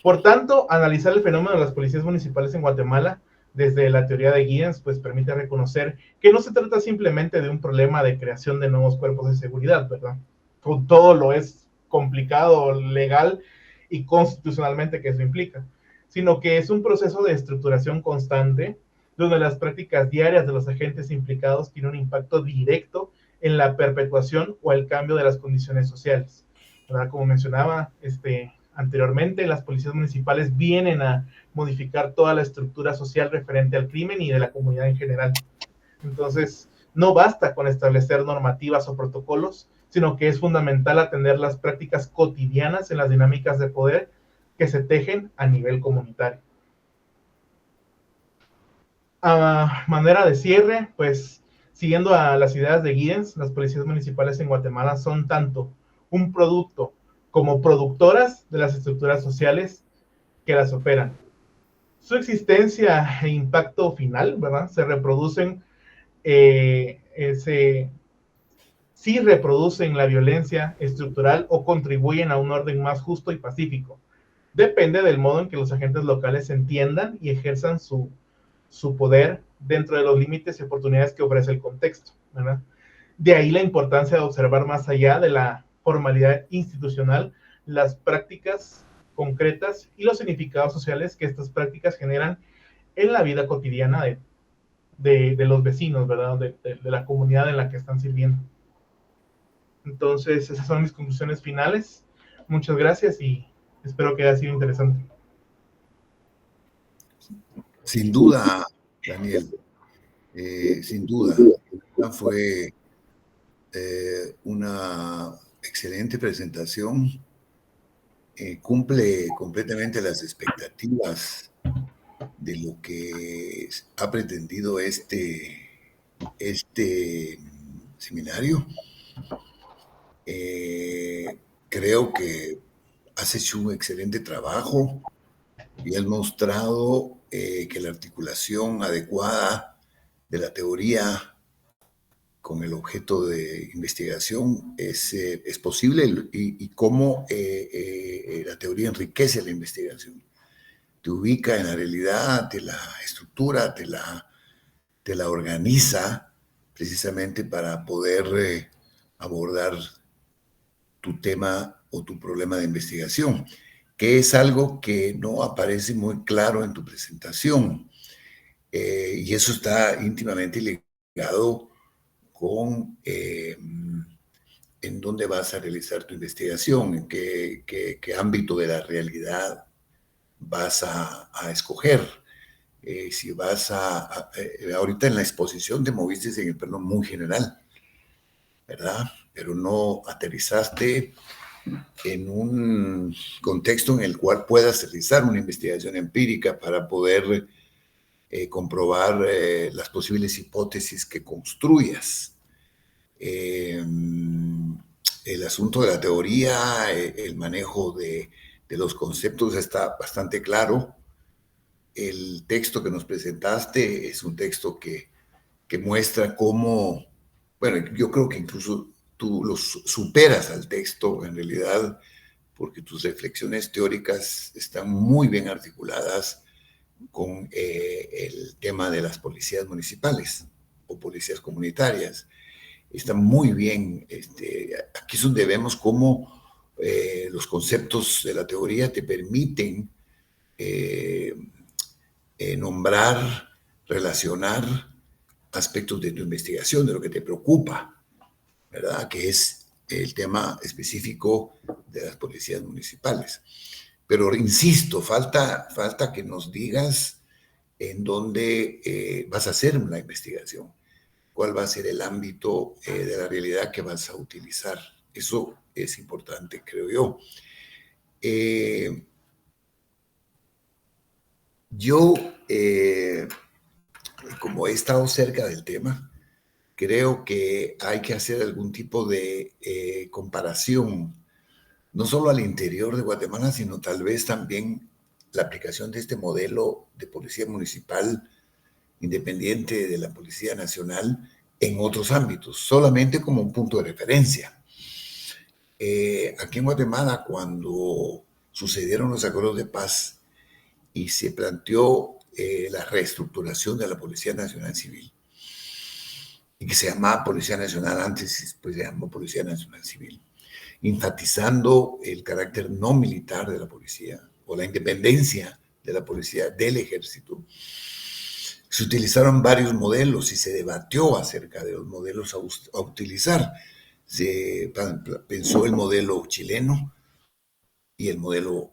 Por tanto, analizar el fenómeno de las policías municipales en Guatemala desde la teoría de Giddens, pues permite reconocer que no se trata simplemente de un problema de creación de nuevos cuerpos de seguridad, ¿verdad? Con todo lo es complicado, legal y constitucionalmente que eso implica, sino que es un proceso de estructuración constante donde las prácticas diarias de los agentes implicados tienen un impacto directo en la perpetuación o el cambio de las condiciones sociales, ¿verdad? Como mencionaba anteriormente, las policías municipales vienen a modificar toda la estructura social referente al crimen y de la comunidad en general. Entonces, no basta con establecer normativas o protocolos, sino que es fundamental atender las prácticas cotidianas en las dinámicas de poder que se tejen a nivel comunitario. A manera de cierre, pues, siguiendo a las ideas de Giddens, las policías municipales en Guatemala son tanto un producto como productoras de las estructuras sociales que las operan. Su existencia e impacto final, ¿verdad? Se reproducen, sí reproducen la violencia estructural o contribuyen a un orden más justo y pacífico. Depende del modo en que los agentes locales entiendan y ejerzan su poder dentro de los límites y oportunidades que ofrece el contexto, ¿verdad? De ahí la importancia de observar más allá de la formalidad institucional las prácticas concretas y los significados sociales que estas prácticas generan en la vida cotidiana de los vecinos, ¿verdad? De la comunidad en la que están sirviendo. Entonces, esas son mis conclusiones finales. Muchas gracias y espero que haya sido interesante. Sin duda, Daniel, sin duda, fue una excelente presentación, cumple completamente las expectativas de lo que ha pretendido este seminario. Creo que has hecho un excelente trabajo y has mostrado que la articulación adecuada de la teoría con el objeto de investigación es posible y cómo la teoría enriquece la investigación. Te ubica en la realidad, te la estructura, te la organiza precisamente para poder abordar tu tema o tu problema de investigación. que es algo que no aparece muy claro en tu presentación. Y eso está íntimamente ligado con en dónde vas a realizar tu investigación, en qué ámbito de la realidad vas a escoger. Si vas ahorita en la exposición te moviste en el plano muy general, ¿verdad? Pero no aterrizaste en un contexto en el cual puedas realizar una investigación empírica para poder comprobar las posibles hipótesis que construyas. El asunto de la teoría, el manejo de los conceptos está bastante claro. El texto que nos presentaste es un texto que muestra cómo, bueno, yo creo que incluso tú los superas al texto en realidad, porque tus reflexiones teóricas están muy bien articuladas con el tema de las policías municipales o policías comunitarias. Está muy bien. Aquí es donde vemos cómo los conceptos de la teoría te permiten nombrar, relacionar aspectos de tu investigación, de lo que te preocupa, ¿verdad? Que es el tema específico de las policías municipales. Pero insisto, falta que nos digas en dónde vas a hacer una investigación, cuál va a ser el ámbito de la realidad que vas a utilizar. Eso es importante, creo yo. Yo, como he estado cerca del tema, creo que hay que hacer algún tipo de comparación, no solo al interior de Guatemala, sino tal vez también la aplicación de este modelo de policía municipal independiente de la Policía Nacional en otros ámbitos, solamente como un punto de referencia. Aquí en Guatemala, cuando sucedieron los acuerdos de paz y se planteó la reestructuración de la Policía Nacional Civil, y que se llamaba Policía Nacional antes y después se llamó Policía Nacional Civil, enfatizando el carácter no militar de la policía o la independencia de la policía del ejército. Se utilizaron varios modelos y se debatió acerca de los modelos a utilizar. Se pensó el modelo chileno y el modelo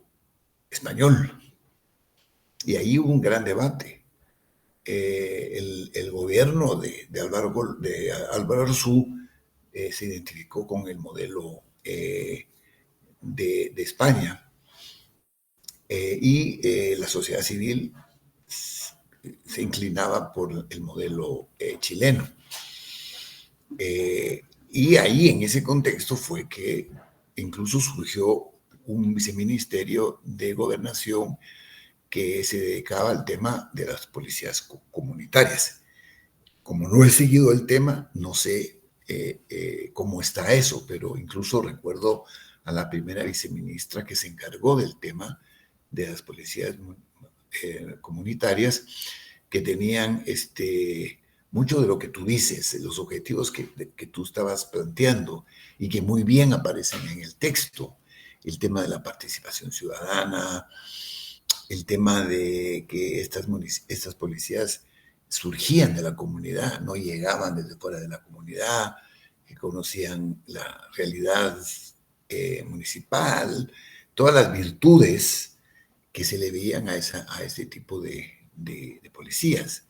español. Y ahí hubo un gran debate. El gobierno de Álvaro Arzú se identificó con el modelo de España y la sociedad civil se inclinaba por el modelo chileno. Y ahí en ese contexto fue que incluso surgió un viceministerio de gobernación que se dedicaba al tema de las policías comunitarias. Como no he seguido el tema, no sé cómo está eso, pero incluso recuerdo a la primera viceministra que se encargó del tema de las policías comunitarias, que tenían mucho de lo que tú dices, los objetivos que tú estabas planteando y que muy bien aparecen en el texto. El tema de la participación ciudadana, el tema de que estas policías surgían de la comunidad, no llegaban desde fuera de la comunidad, que conocían la realidad municipal, todas las virtudes que se le veían a ese tipo de policías.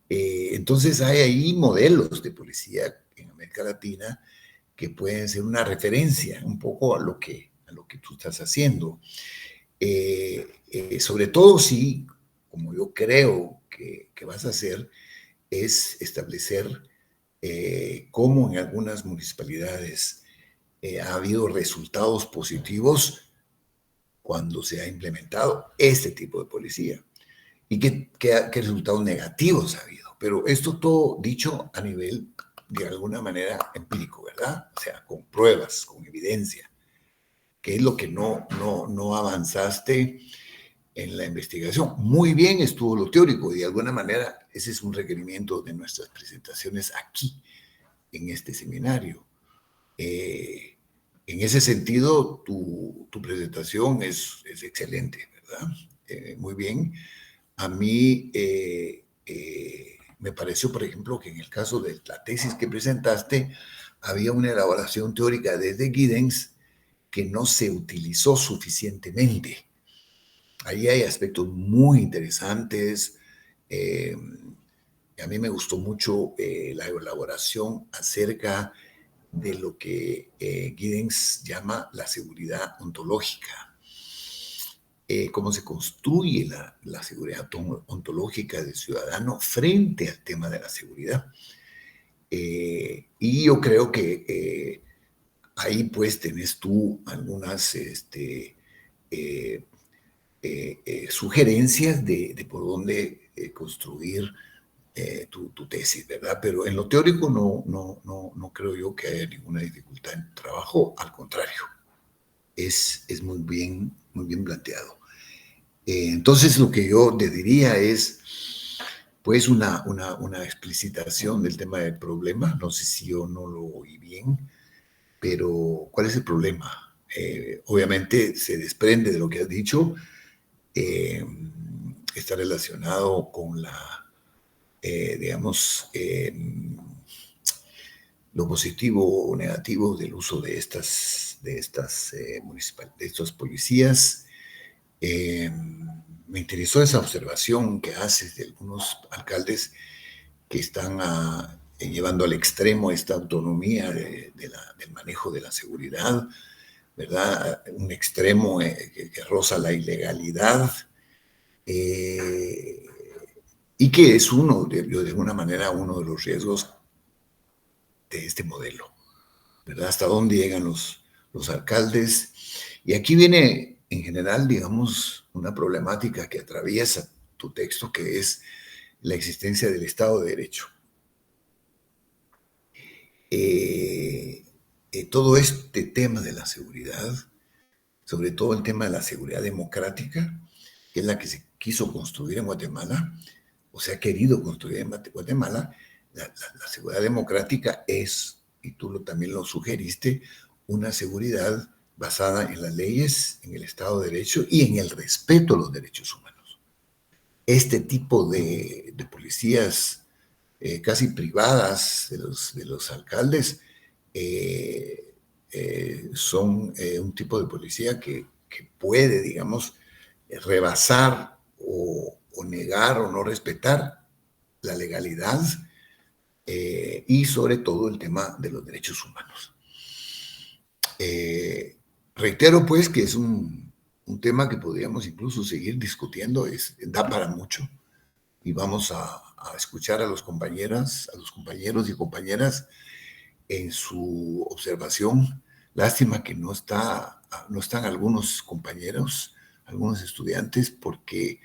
Entonces hay ahí modelos de policía en América Latina que pueden ser una referencia un poco a lo que tú estás haciendo. Sobre todo si, como yo creo que vas a hacer, es establecer cómo en algunas municipalidades ha habido resultados positivos cuando se ha implementado este tipo de policía y qué resultados negativos ha habido. Pero esto todo dicho a nivel, de alguna manera, empírico, ¿verdad? O sea, con pruebas, con evidencia, que es lo que no avanzaste en la investigación. Muy bien estuvo lo teórico y de alguna manera ese es un requerimiento de nuestras presentaciones aquí, en este seminario. En ese sentido, tu presentación es excelente, ¿verdad? Muy bien. A mí me pareció, por ejemplo, que en el caso de la tesis que presentaste, había una elaboración teórica desde Giddens que no se utilizó suficientemente. Ahí hay aspectos muy interesantes. A mí me gustó mucho la elaboración acerca de lo que Giddens llama la seguridad ontológica. Cómo se construye la seguridad ontológica del ciudadano frente al tema de la seguridad. Y yo creo que ahí pues tenés tú algunas sugerencias de por dónde construir tu tesis, ¿verdad? Pero en lo teórico no creo yo que haya ninguna dificultad en tu trabajo, al contrario, es muy bien planteado. Entonces lo que yo te diría es pues una explicitación del tema del problema. No sé si yo no lo oí bien, pero ¿cuál es el problema? Obviamente se desprende de lo que has dicho, está relacionado con digamos, lo positivo o negativo del uso de estos policías. Me interesó esa observación que haces de algunos alcaldes que están llevando al extremo esta autonomía del manejo de la seguridad, ¿verdad? Un extremo que roza la ilegalidad y que es de alguna manera, uno de los riesgos de este modelo, ¿verdad? Hasta dónde llegan los alcaldes. Y aquí viene, en general, digamos, una problemática que atraviesa tu texto, que es la existencia del Estado de Derecho. Todo este tema de la seguridad, sobre todo el tema de la seguridad democrática, que es la que se quiso construir en Guatemala, o se ha querido construir en Guatemala, la seguridad democrática es, y tú también lo sugeriste, una seguridad basada en las leyes, en el Estado de Derecho y en el respeto a los derechos humanos. Este tipo de policías casi privadas de los alcaldes son un tipo de policía que puede, digamos, rebasar o negar o no respetar la legalidad y sobre todo el tema de los derechos humanos. Reitero pues que es un tema que podríamos incluso seguir discutiendo, da para mucho, y vamos a escuchar a los compañeros y compañeras en su observación. Lástima que no están algunos compañeros, algunos estudiantes, porque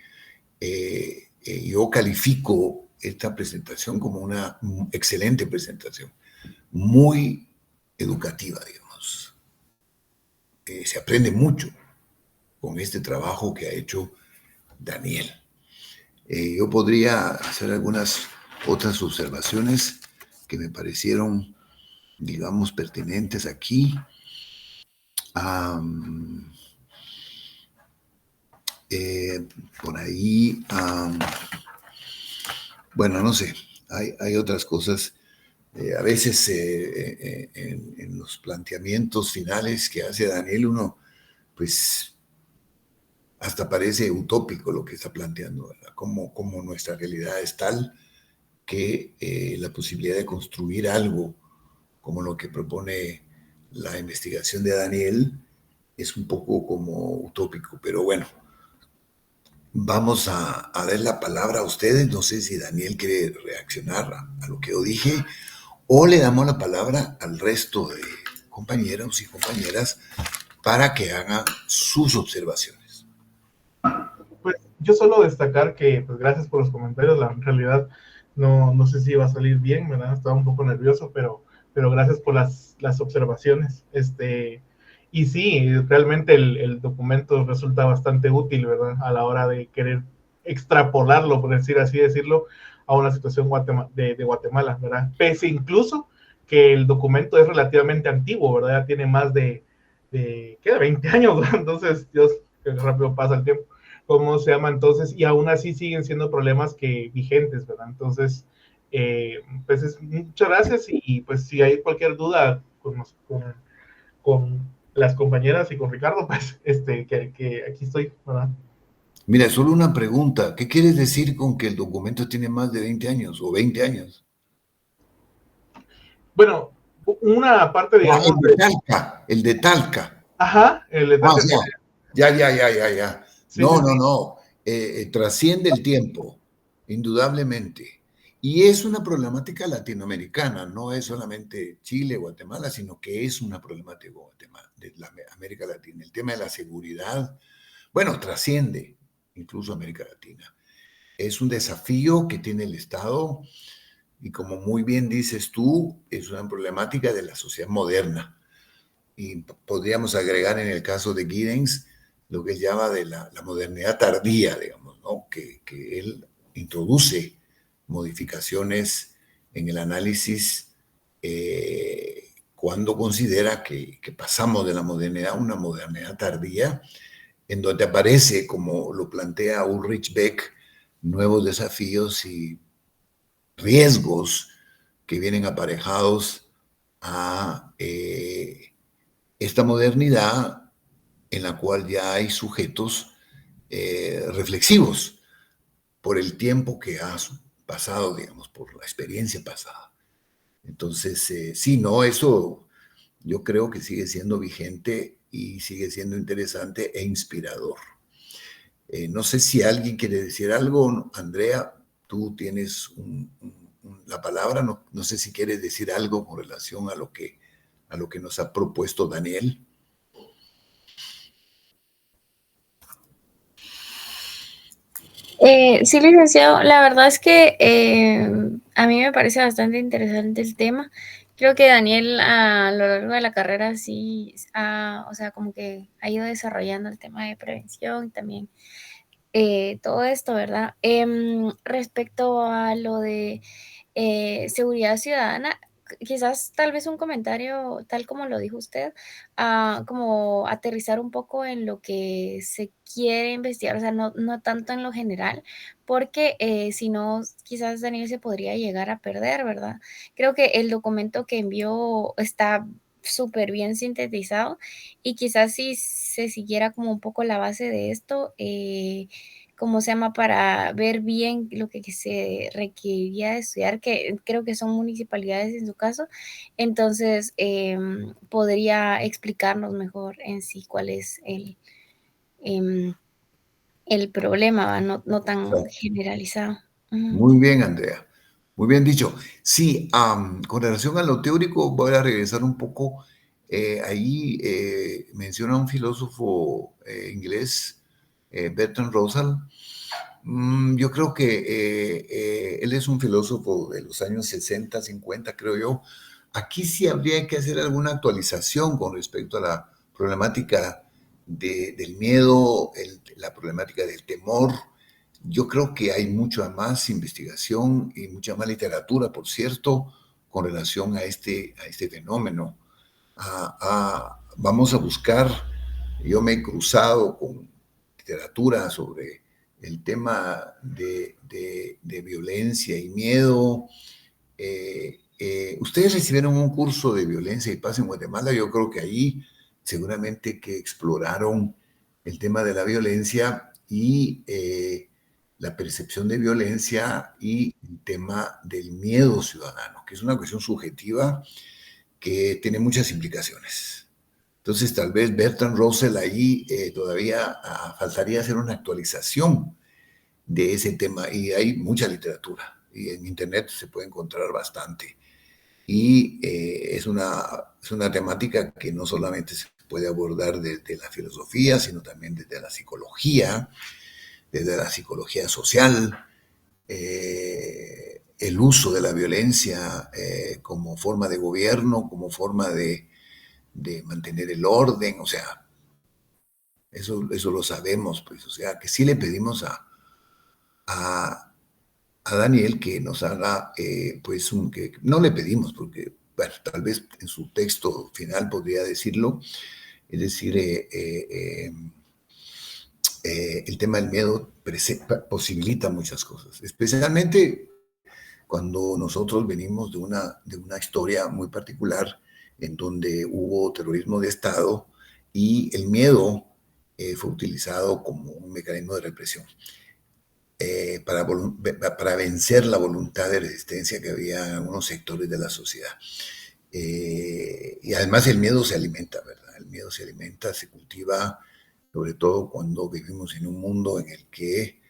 yo califico esta presentación como una excelente presentación, muy educativa, digamos. Se aprende mucho con este trabajo que ha hecho Daniel. Yo podría hacer algunas otras observaciones que me parecieron, digamos, pertinentes aquí. Por ahí, bueno, no sé, hay otras cosas. A veces en los planteamientos finales que hace Daniel, uno, pues, hasta parece utópico lo que está planteando, ¿verdad? Como nuestra realidad es tal que la posibilidad de construir algo como lo que propone la investigación de Daniel es un poco como utópico, pero bueno, vamos a dar la palabra a ustedes. No sé si Daniel quiere reaccionar a lo que yo dije o le damos la palabra al resto de compañeros y compañeras para que hagan sus observaciones. Pues yo solo destacar que, pues gracias por los comentarios, en realidad no sé si iba a salir bien, ¿verdad? Estaba un poco nervioso, pero gracias por las observaciones. Y sí, realmente el documento resulta bastante útil, ¿verdad? A la hora de querer extrapolarlo, por decir así decirlo, a una situación de Guatemala, ¿verdad? Pese incluso que el documento es relativamente antiguo, ¿verdad? Ya tiene más de ¿qué? De 20 años, ¿no? Entonces, Dios, qué rápido pasa el tiempo. ¿Cómo se llama? Entonces, y aún así siguen siendo problemas que vigentes, ¿verdad? Entonces, pues muchas gracias y pues si hay cualquier duda con las compañeras y con Ricardo, pues que aquí estoy, ¿verdad? Mira, solo una pregunta. ¿Qué quieres decir con que el documento tiene más de 20 años o 20 años? Bueno, una parte, Ah, digamos, el de Talca, el de Talca. ajá, el de Ah, Talca tiene, ya. sí, sí, No, sí, no, no. Trasciende el tiempo, indudablemente. Y es una problemática latinoamericana, no es solamente Chile, Guatemala, sino que es una problemática de Guatemala, de la América Latina. El tema de la seguridad, bueno, trasciende incluso América Latina. Es un desafío que tiene el Estado y como muy bien dices tú, es una problemática de la sociedad moderna. Y podríamos agregar en el caso de Giddens lo que él llama de la modernidad tardía, digamos, ¿no? Que él introduce modificaciones en el análisis cuando considera que pasamos de la modernidad a una modernidad tardía, en donde aparece, como lo plantea Ulrich Beck, nuevos desafíos y riesgos que vienen aparejados a esta modernidad en la cual ya hay sujetos reflexivos por el tiempo que ha pasado, digamos, por la experiencia pasada. Entonces, sí, no, eso yo creo que sigue siendo vigente y sigue siendo interesante e inspirador. No sé si alguien quiere decir algo, Andrea, tú tienes la palabra, no sé si quieres decir algo con relación a lo que nos ha propuesto Daniel. Sí, licenciado, la verdad es que a mí me parece bastante interesante el tema. Creo que Daniel a lo largo de la carrera sí, o sea, como que ha ido desarrollando el tema de prevención y también todo esto, ¿verdad? Respecto a lo de seguridad ciudadana, quizás tal vez un comentario, tal como lo dijo usted, como aterrizar un poco en lo que se quiere investigar, o sea, no tanto en lo general, porque si no, quizás Daniel se podría llegar a perder, ¿verdad? Creo que el documento que envió está súper bien sintetizado y quizás si se siguiera como un poco la base de esto, ¿cómo se llama? Para ver bien lo que se requeriría de estudiar, que creo que son municipalidades en su caso. Entonces, podría explicarnos mejor en sí cuál es em, el problema, ¿va? No tan generalizado. Ujú. Muy bien, Andrea. Muy bien dicho. Sí, con relación a lo teórico, voy a regresar un poco. Ahí menciona un filósofo inglés, Bertrand Russell. Yo creo que él es un filósofo de los años 60, 50, creo yo. Aquí sí habría que hacer alguna actualización con respecto a la problemática del miedo, la problemática del temor. Yo creo que hay mucha más investigación y mucha más literatura, por cierto, con relación a este fenómeno. Vamos a buscar, yo me he cruzado con literatura sobre el tema de violencia y miedo. Ustedes recibieron un curso de violencia y paz en Guatemala, yo creo que ahí seguramente que exploraron el tema de la violencia y la percepción de violencia y el tema del miedo ciudadano, que es una cuestión subjetiva que tiene muchas implicaciones. Entonces, tal vez Bertrand Russell ahí todavía faltaría hacer una actualización de ese tema y hay mucha literatura y en Internet se puede encontrar bastante. Y es una temática que no solamente se puede abordar desde la filosofía, sino también desde la psicología social, el uso de la violencia como forma de gobierno, como forma de mantener el orden, o sea, eso lo sabemos, pues, o sea, que sí le pedimos a, a Daniel que nos haga, pues, no le pedimos, porque, bueno, tal vez en su texto final podría decirlo, Es decir, el tema del miedo posibilita muchas cosas, especialmente cuando nosotros venimos de una historia muy particular en donde hubo terrorismo de Estado y el miedo fue utilizado como un mecanismo de represión para vencer la voluntad de resistencia que había en algunos sectores de la sociedad. Y además el miedo se alimenta, ¿verdad? El miedo se alimenta, se cultiva, sobre todo cuando vivimos en un mundo en el que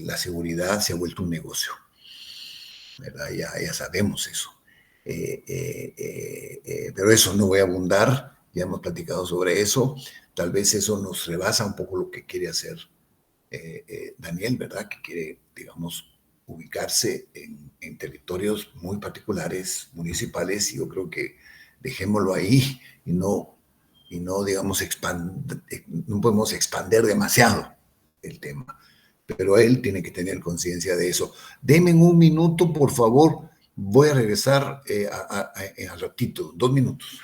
la seguridad se ha vuelto un negocio, ¿verdad? Ya sabemos eso. Pero eso no voy a abundar, ya hemos platicado sobre eso. Tal vez eso nos rebasa un poco lo que quiere hacer Daniel, ¿verdad? Que quiere, digamos, ubicarse en territorios muy particulares, municipales, y yo creo que dejémoslo ahí y no digamos, no podemos expander demasiado el tema. Pero él tiene que tener conciencia de eso. Denme un minuto, por favor. Voy a regresar al ratito, 2 minutos.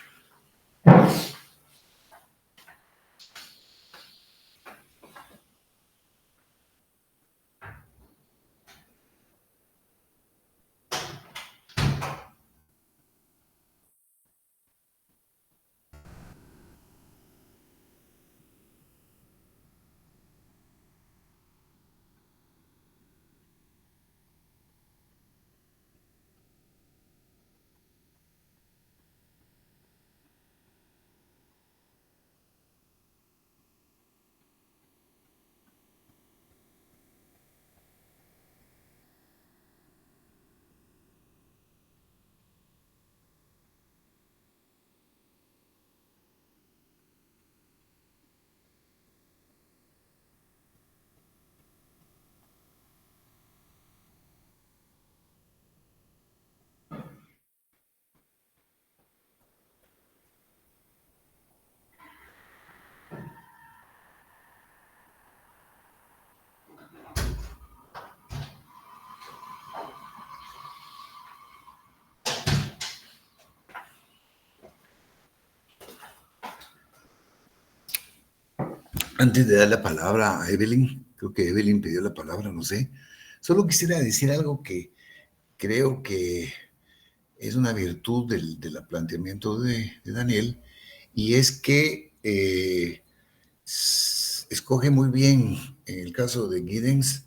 Antes de dar la palabra a Evelyn, creo que Evelyn pidió la palabra, no sé. Solo quisiera decir algo que creo que es una virtud del planteamiento de Daniel, y es que escoge muy bien, en el caso de Giddens,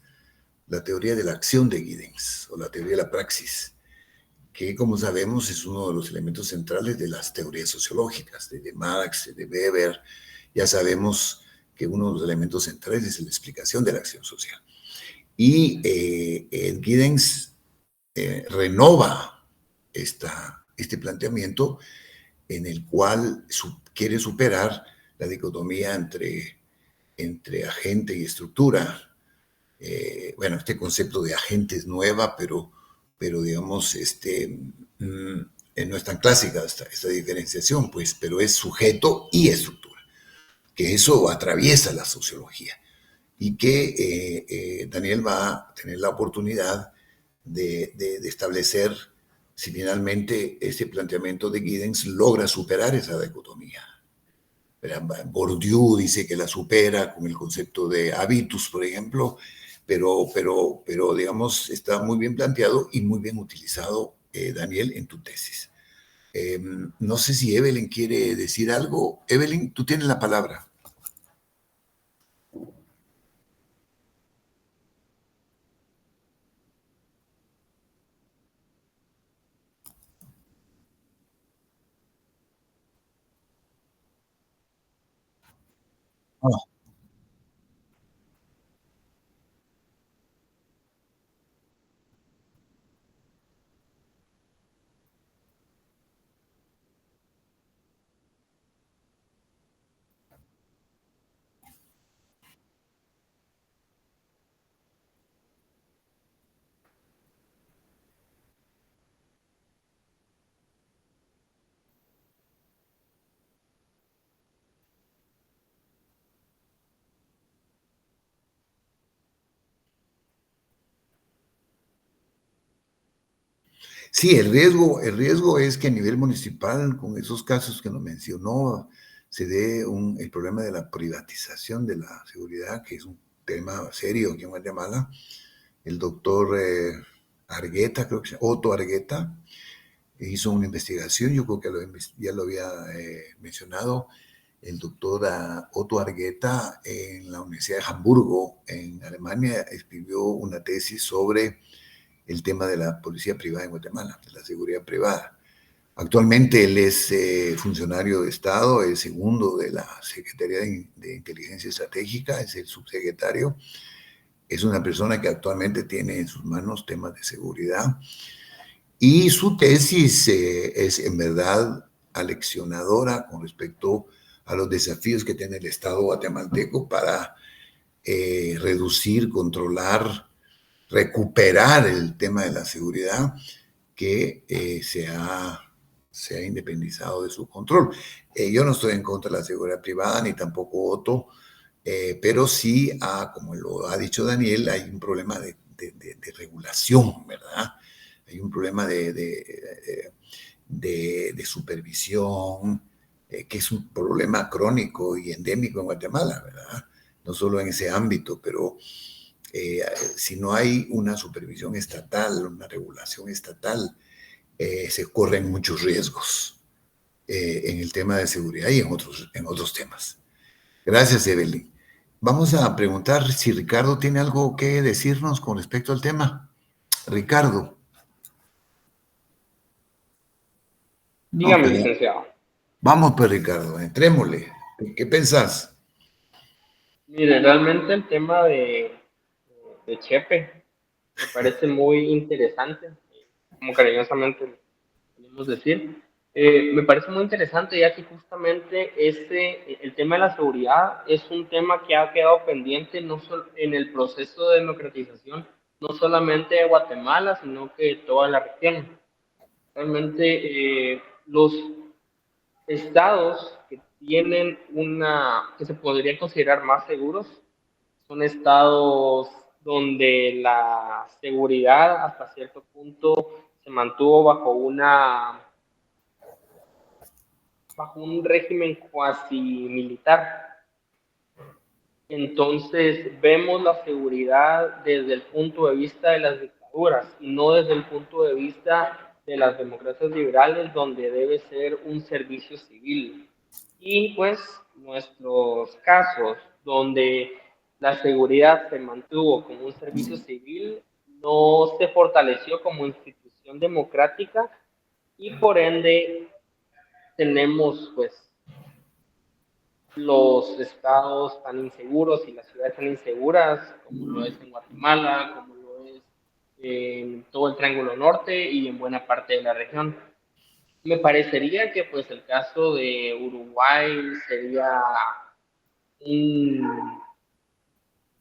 la teoría de la acción de Giddens, o la teoría de la praxis, que, como sabemos, es uno de los elementos centrales de las teorías sociológicas, de Marx, de Weber. Ya sabemos que uno de los elementos centrales es la explicación de la acción social. Y Giddens renova este planteamiento en el cual quiere superar la dicotomía entre agente y estructura. Bueno, este concepto de agente es nueva, pero digamos, no es tan clásica esta diferenciación, pues, pero es sujeto y estructura, que eso atraviesa la sociología, y que Daniel va a tener la oportunidad de establecer si finalmente este planteamiento de Giddens logra superar esa dicotomía. Bourdieu dice que la supera con el concepto de habitus, por ejemplo, pero digamos, está muy bien planteado y muy bien utilizado, Daniel, en tu tesis. No sé si Evelyn quiere decir algo. Evelyn, tú tienes la palabra. Ah. Sí, el riesgo es que a nivel municipal, con esos casos que nos mencionó, se dé el problema de la privatización de la seguridad, que es un tema serio aquí en Guatemala. El doctor Argueta, creo que Otto Argueta, hizo una investigación, yo creo que ya lo había mencionado, el doctor Otto Argueta en la Universidad de Hamburgo, en Alemania, escribió una tesis sobre el tema de la policía privada en Guatemala, de la seguridad privada. Actualmente él es funcionario de Estado, es segundo de la Secretaría de Inteligencia Estratégica, es el subsecretario. Es una persona que actualmente tiene en sus manos temas de seguridad. Y su tesis es en verdad aleccionadora con respecto a los desafíos que tiene el Estado guatemalteco para reducir, controlar, recuperar el tema de la seguridad que se ha independizado de su control. Yo no estoy en contra de la seguridad privada, ni tampoco Otto, pero sí, como lo ha dicho Daniel, hay un problema de regulación, ¿verdad? Hay un problema de supervisión, que es un problema crónico y endémico en Guatemala, ¿verdad? No solo en ese ámbito, pero si no hay una supervisión estatal, una regulación estatal, se corren muchos riesgos en el tema de seguridad y en otros temas. Gracias, Evelyn. Vamos a preguntar si Ricardo tiene algo que decirnos con respecto al tema. Ricardo. Dígame, licenciado. Vamos, pues, Ricardo, entrémosle. ¿Qué pensás? Mire, realmente el tema de Chepe me parece muy interesante, como cariñosamente podemos decir. Me parece muy interesante, ya que justamente el tema de la seguridad es un tema que ha quedado pendiente no solo en el proceso de democratización, no solamente de Guatemala, sino que de toda la región. Realmente los estados que tienen que se podría considerar más seguros son estados donde la seguridad hasta cierto punto se mantuvo bajo un régimen cuasi militar. Entonces vemos la seguridad desde el punto de vista de las dictaduras y no desde el punto de vista de las democracias liberales, donde debe ser un servicio civil. Y pues nuestros casos donde la seguridad se mantuvo como un servicio civil, no se fortaleció como institución democrática y por ende tenemos pues los estados tan inseguros y las ciudades tan inseguras como lo es en Guatemala, como lo es en todo el Triángulo Norte y en buena parte de la región. Me parecería que pues el caso de Uruguay sería un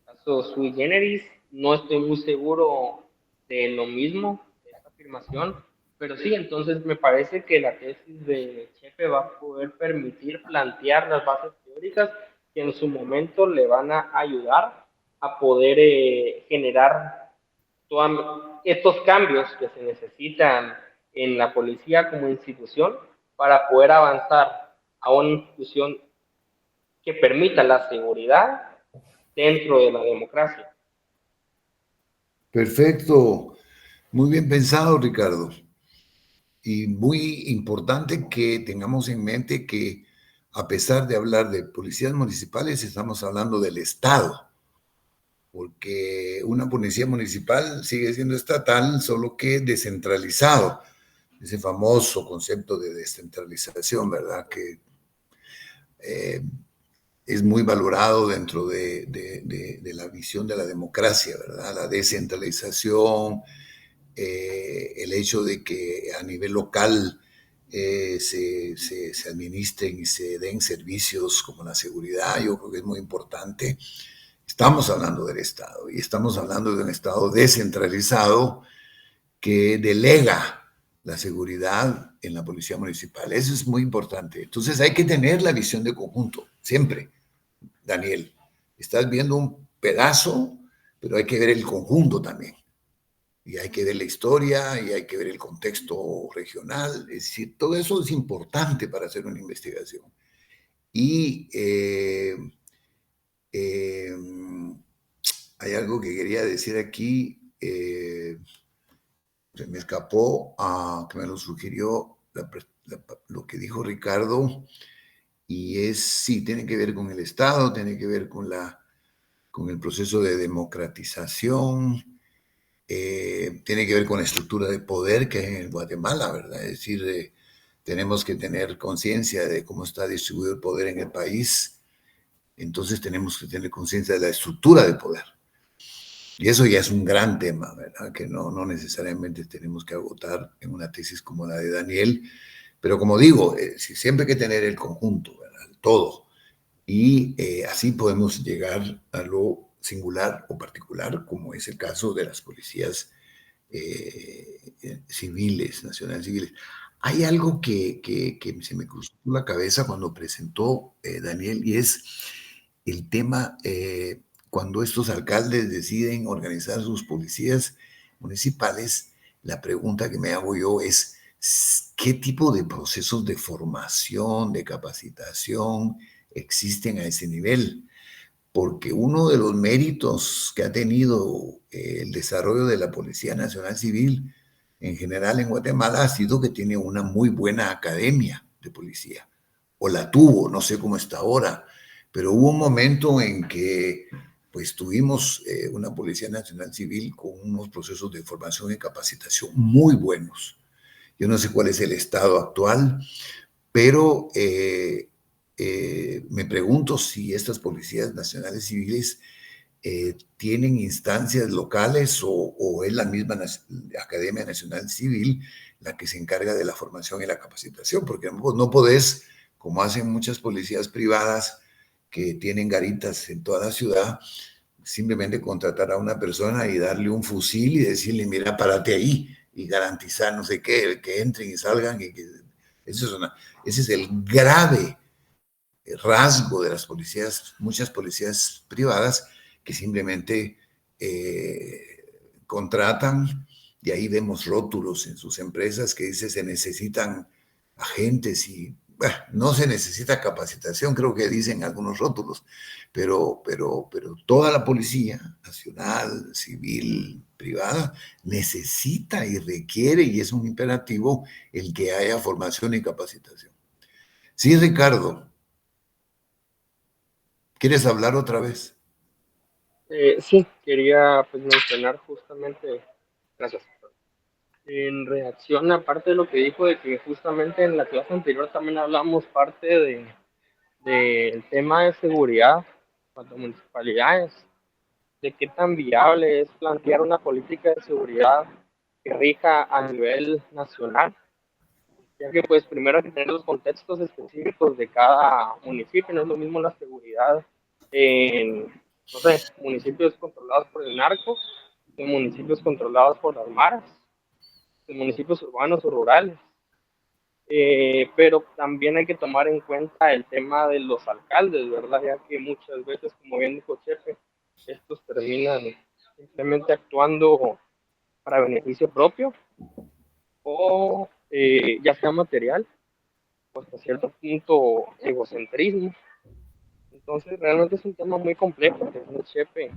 caso sui generis. No estoy muy seguro de lo mismo, de esta afirmación, pero sí, entonces me parece que la tesis de Chepe va a poder permitir plantear las bases teóricas que en su momento le van a ayudar a poder generar todos estos cambios que se necesitan en la policía como institución para poder avanzar a una institución que permita la seguridad dentro de la democracia. Perfecto. Muy bien pensado, Ricardo. Y muy importante que tengamos en mente que a pesar de hablar de policías municipales, estamos hablando del Estado, porque una policía municipal sigue siendo estatal, solo que descentralizado. Ese famoso concepto de descentralización, ¿verdad? Que es muy valorado dentro de la visión de la democracia, ¿verdad? La descentralización, el hecho de que a nivel local se administren y se den servicios como la seguridad, yo creo que es muy importante. Estamos hablando del Estado y estamos hablando de un Estado descentralizado que delega la seguridad en la policía municipal. Eso es muy importante. Entonces hay que tener la visión de conjunto, siempre, Daniel. Estás viendo un pedazo, pero hay que ver el conjunto también. Y hay que ver la historia y hay que ver el contexto regional. Es decir, todo eso es importante para hacer una investigación. Y hay algo que quería decir aquí, se me escapó, que me lo sugirió lo que dijo Ricardo, y sí, tiene que ver con el Estado, tiene que ver con el proceso de democratización, tiene que ver con la estructura de poder que hay en Guatemala, ¿verdad? Es decir, tenemos que tener conciencia de cómo está distribuido el poder en el país, entonces tenemos que tener conciencia de la estructura de poder. Y eso ya es un gran tema, ¿verdad? Que no necesariamente tenemos que agotar en una tesis como la de Daniel, pero como digo, siempre hay que tener el conjunto, ¿verdad? El todo. Y así podemos llegar a lo singular o particular, como es el caso de las policías civiles, nacionales civiles. Hay algo que se me cruzó la cabeza cuando presentó Daniel, y es el tema cuando estos alcaldes deciden organizar sus policías municipales. La pregunta que me hago yo es, ¿qué tipo de procesos de formación, de capacitación existen a ese nivel? Porque uno de los méritos que ha tenido el desarrollo de la Policía Nacional Civil en general en Guatemala ha sido que tiene una muy buena academia de policía, o la tuvo, no sé cómo está ahora, pero hubo un momento en que pues tuvimos una Policía Nacional Civil con unos procesos de formación y capacitación muy buenos. Yo no sé cuál es el estado actual, pero me pregunto si estas policías nacionales civiles tienen instancias locales o es la misma Academia Nacional Civil la que se encarga de la formación y la capacitación, porque no podés, como hacen muchas policías privadas que tienen garitas en toda la ciudad, simplemente contratar a una persona y darle un fusil y decirle, mira, párate ahí, y garantizar no sé qué, que entren y salgan. Ese es el grave rasgo de las policías, muchas policías privadas, que simplemente contratan, y ahí vemos rótulos en sus empresas que dice se necesitan agentes y bueno, no se necesita capacitación, creo que dicen algunos rótulos, pero toda la policía nacional, civil, privada, necesita y requiere, y es un imperativo, el que haya formación y capacitación. Sí, Ricardo, ¿quieres hablar otra vez? Sí, quería pues mencionar justamente, gracias, en reacción a parte de lo que dijo, de que justamente en la clase anterior también hablamos parte del tema de seguridad cuanto a municipalidades, de qué tan viable es plantear una política de seguridad que rija a nivel nacional, ya que pues primero hay que tener los contextos específicos de cada municipio. No es lo mismo la seguridad en, no sé, municipios controlados por el narco, en municipios controlados por las maras, en municipios urbanos o rurales. Pero también hay que tomar en cuenta el tema de los alcaldes, ¿verdad? Ya que muchas veces, como bien dijo Chepe, estos terminan simplemente actuando para beneficio propio o ya sea material o hasta cierto punto egocentrismo. Entonces realmente es un tema muy complejo, que es Chepe,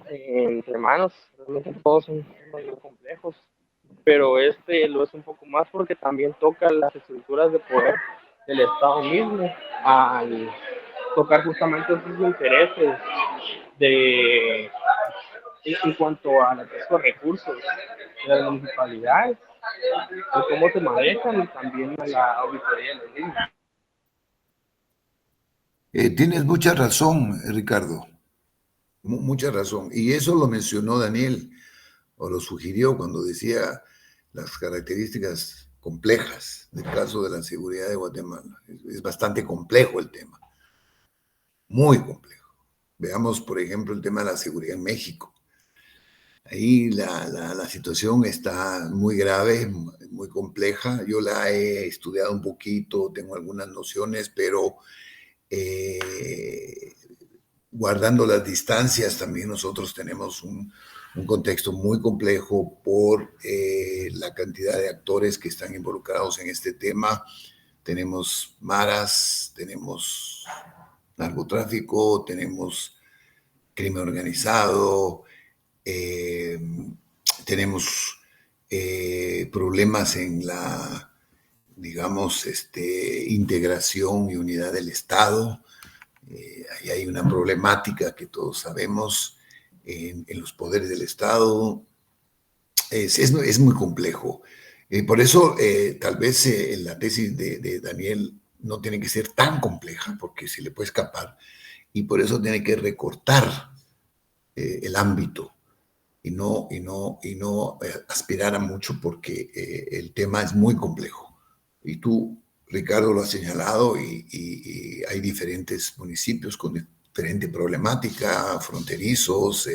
entre manos, realmente todos son temas muy complejos, pero este lo es un poco más porque también toca las estructuras de poder del Estado mismo, al tocar justamente esos intereses de, en cuanto al acceso a recursos de las municipalidades, de cómo se manejan y también a la auditoría de los mismos. Tienes mucha razón, Ricardo, mucha razón. Y eso lo mencionó Daniel, o lo sugirió cuando decía las características complejas del caso de la seguridad de Guatemala. Es bastante complejo el tema, muy complejo. Veamos, por ejemplo, el tema de la seguridad en México. Ahí la situación está muy grave, muy compleja. Yo la he estudiado un poquito, tengo algunas nociones, pero guardando las distancias, también nosotros tenemos un contexto muy complejo por la cantidad de actores que están involucrados en este tema, tenemos maras, tenemos narcotráfico, tenemos crimen organizado, tenemos problemas en la, digamos, integración y unidad del Estado. Ahí hay una problemática que todos sabemos en los poderes del Estado. Es muy complejo. Por eso, tal vez la tesis de Daniel no tiene que ser tan compleja, porque se le puede escapar, y por eso tiene que recortar el ámbito y no aspirar a mucho, porque el tema es muy complejo. Y tú, Ricardo, lo has señalado, y hay diferentes municipios con diferente problemática, fronterizos.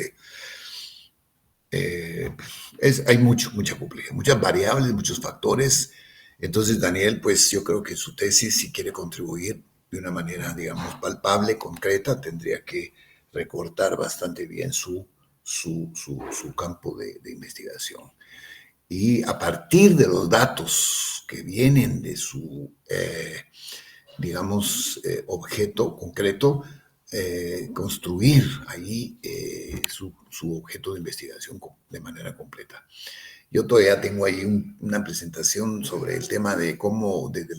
Hay mucha complejidad, muchas variables, muchos factores. Entonces, Daniel, pues yo creo que su tesis, si quiere contribuir de una manera, digamos, palpable, concreta, tendría que recortar bastante bien su campo de investigación. Y a partir de los datos que vienen de su, digamos, objeto concreto, construir ahí su objeto de investigación de manera completa. Yo todavía tengo ahí una presentación sobre el tema de cómo desde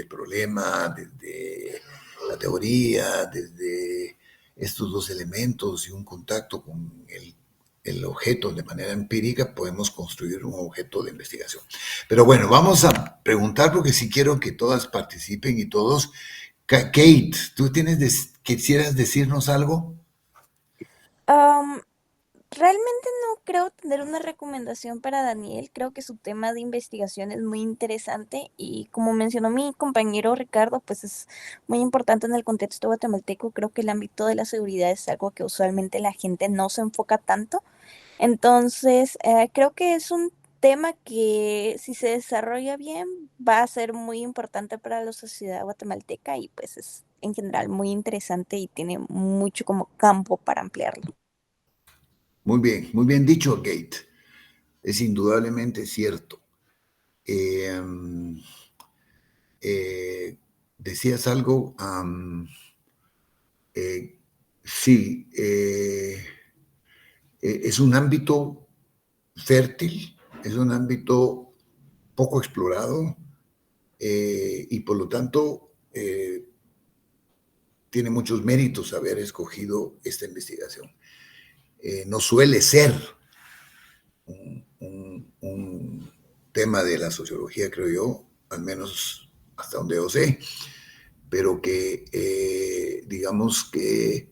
el problema, desde la teoría, desde estos dos elementos y un contacto con el objeto de manera empírica, podemos construir un objeto de investigación. Pero bueno, vamos a preguntar, porque sí quiero que todas participen y todos. Kate, ¿tú quisieras decirnos algo? Realmente no creo tener una recomendación para Daniel. Creo que su tema de investigación es muy interesante y como mencionó mi compañero Ricardo, pues es muy importante en el contexto guatemalteco. Creo que el ámbito de la seguridad es algo que usualmente la gente no se enfoca tanto. Entonces, creo que es un tema que si se desarrolla bien va a ser muy importante para la sociedad guatemalteca y pues es en general muy interesante y tiene mucho como campo para ampliarlo. Muy bien dicho, Kate. Es indudablemente cierto. Decías algo. Sí, es un ámbito fértil, es un ámbito poco explorado, y por lo tanto tiene muchos méritos haber escogido esta investigación. No suele ser un tema de la sociología, creo yo, al menos hasta donde yo sé, pero que digamos que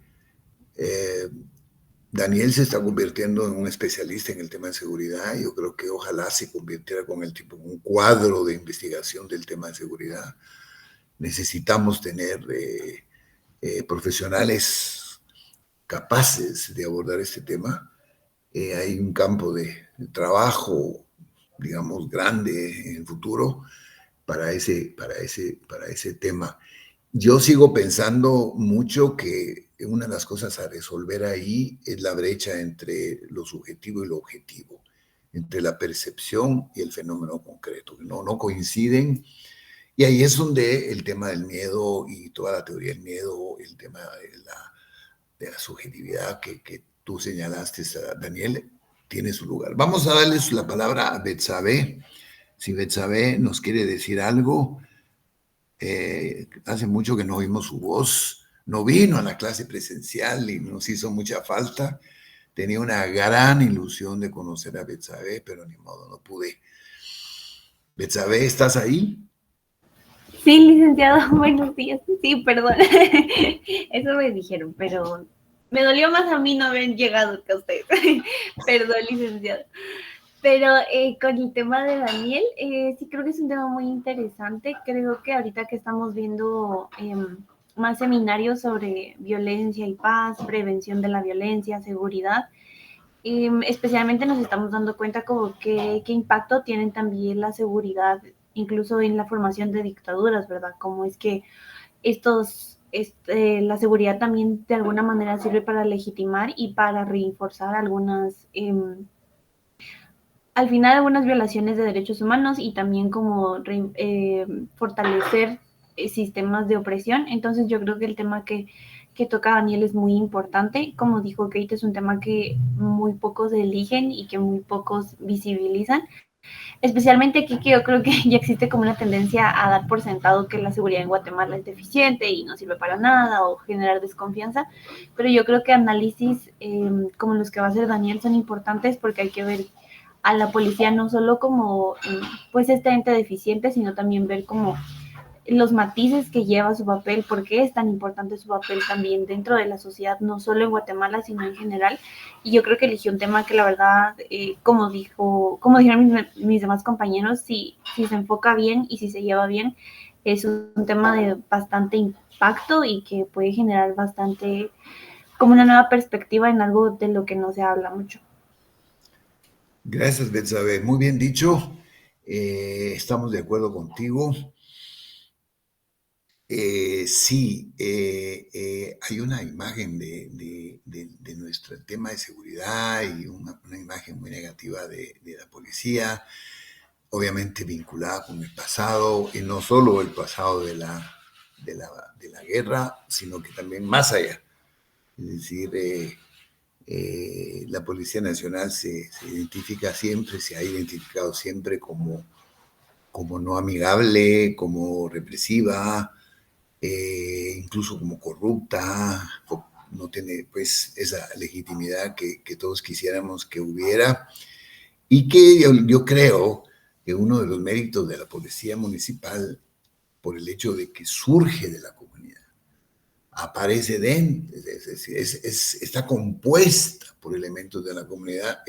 Daniel se está convirtiendo en un especialista en el tema de seguridad. Yo creo que ojalá se convirtiera con el tiempo en un cuadro de investigación del tema de seguridad. Necesitamos tener profesionales capaces de abordar este tema. Hay un campo de trabajo, digamos, grande en el futuro para ese tema. Yo sigo pensando mucho que una de las cosas a resolver ahí es la brecha entre lo subjetivo y lo objetivo, entre la percepción y el fenómeno concreto, que no coinciden. Y ahí es donde el tema del miedo y toda la teoría del miedo, el tema de la subjetividad que tú señalaste, Daniel, tiene su lugar. Vamos a darles la palabra a Betsabe. Si Betsabe nos quiere decir algo. Hace mucho que no oímos su voz. No vino a la clase presencial y nos hizo mucha falta. Tenía una gran ilusión de conocer a Betsabe, pero ni modo, no pude. Betsabe, ¿estás ahí? Sí, licenciado, buenos días. Sí, perdón. Eso me dijeron, pero me dolió más a mí no haber llegado que a usted. Perdón, licenciado. Pero con el tema de Daniel, sí creo que es un tema muy interesante. Creo que ahorita que estamos viendo más seminarios sobre violencia y paz, prevención de la violencia, seguridad, especialmente nos estamos dando cuenta como qué impacto tienen también la seguridad, incluso en la formación de dictaduras, ¿verdad? Como es que la seguridad también de alguna manera sirve para legitimar y para reforzar al final algunas violaciones de derechos humanos y también como fortalecer sistemas de opresión. Entonces yo creo que el tema que toca Daniel es muy importante. Como dijo Kate, es un tema que muy pocos eligen y que muy pocos visibilizan. Especialmente aquí, que yo creo que ya existe como una tendencia a dar por sentado que la seguridad en Guatemala es deficiente y no sirve para nada, o generar desconfianza, pero yo creo que análisis como los que va a hacer Daniel son importantes, porque hay que ver a la policía no solo como pues este ente deficiente, sino también ver como los matices que lleva su papel, por qué es tan importante su papel también dentro de la sociedad, no solo en Guatemala, sino en general. Y yo creo que eligió un tema que la verdad, como dijeron mis demás compañeros, si se enfoca bien y si se lleva bien, es un tema de bastante impacto y que puede generar bastante, como una nueva perspectiva en algo de lo que no se habla mucho. Gracias, Betsabe. Muy bien dicho. Estamos de acuerdo contigo. Sí, hay una imagen de nuestro tema de seguridad y una imagen muy negativa de la policía, obviamente vinculada con el pasado, y no solo el pasado de la guerra, sino que también más allá. Es decir, la Policía Nacional se identifica siempre, se ha identificado siempre como no amigable, como represiva, incluso como corrupta, no tiene pues esa legitimidad que todos quisiéramos que hubiera, y que yo creo que uno de los méritos de la policía municipal, por el hecho de que surge de la comunidad, aparece dentro, está compuesta por elementos de la comunidad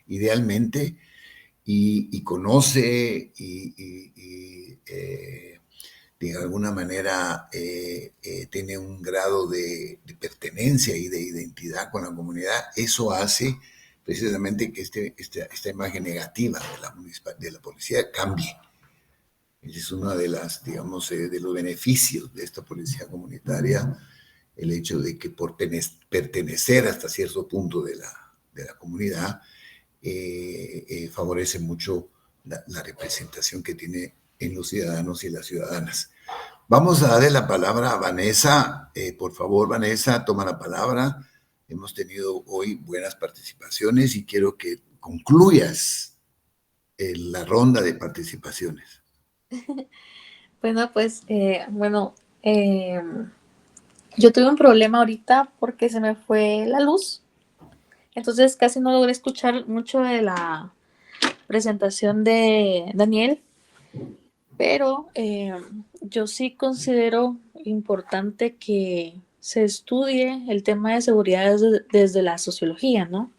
idealmente, y conoce y de alguna manera tiene un grado de pertenencia y de identidad con la comunidad. Eso hace precisamente que esta imagen negativa de la policía cambie. Ese es uno de las, digamos, de los beneficios de esta policía comunitaria, el hecho de que por pertenecer hasta cierto punto de la comunidad favorece mucho la representación que tiene en los ciudadanos y las ciudadanas. Vamos a darle la palabra a Vanessa. Por favor, Vanessa, toma la palabra. Hemos tenido hoy buenas participaciones y quiero que concluyas la ronda de participaciones. Bueno, pues, yo tuve un problema ahorita porque se me fue la luz. Entonces casi no logré escuchar mucho de la presentación de Daniel, pero yo sí considero importante que se estudie el tema de seguridad desde la sociología, ¿no?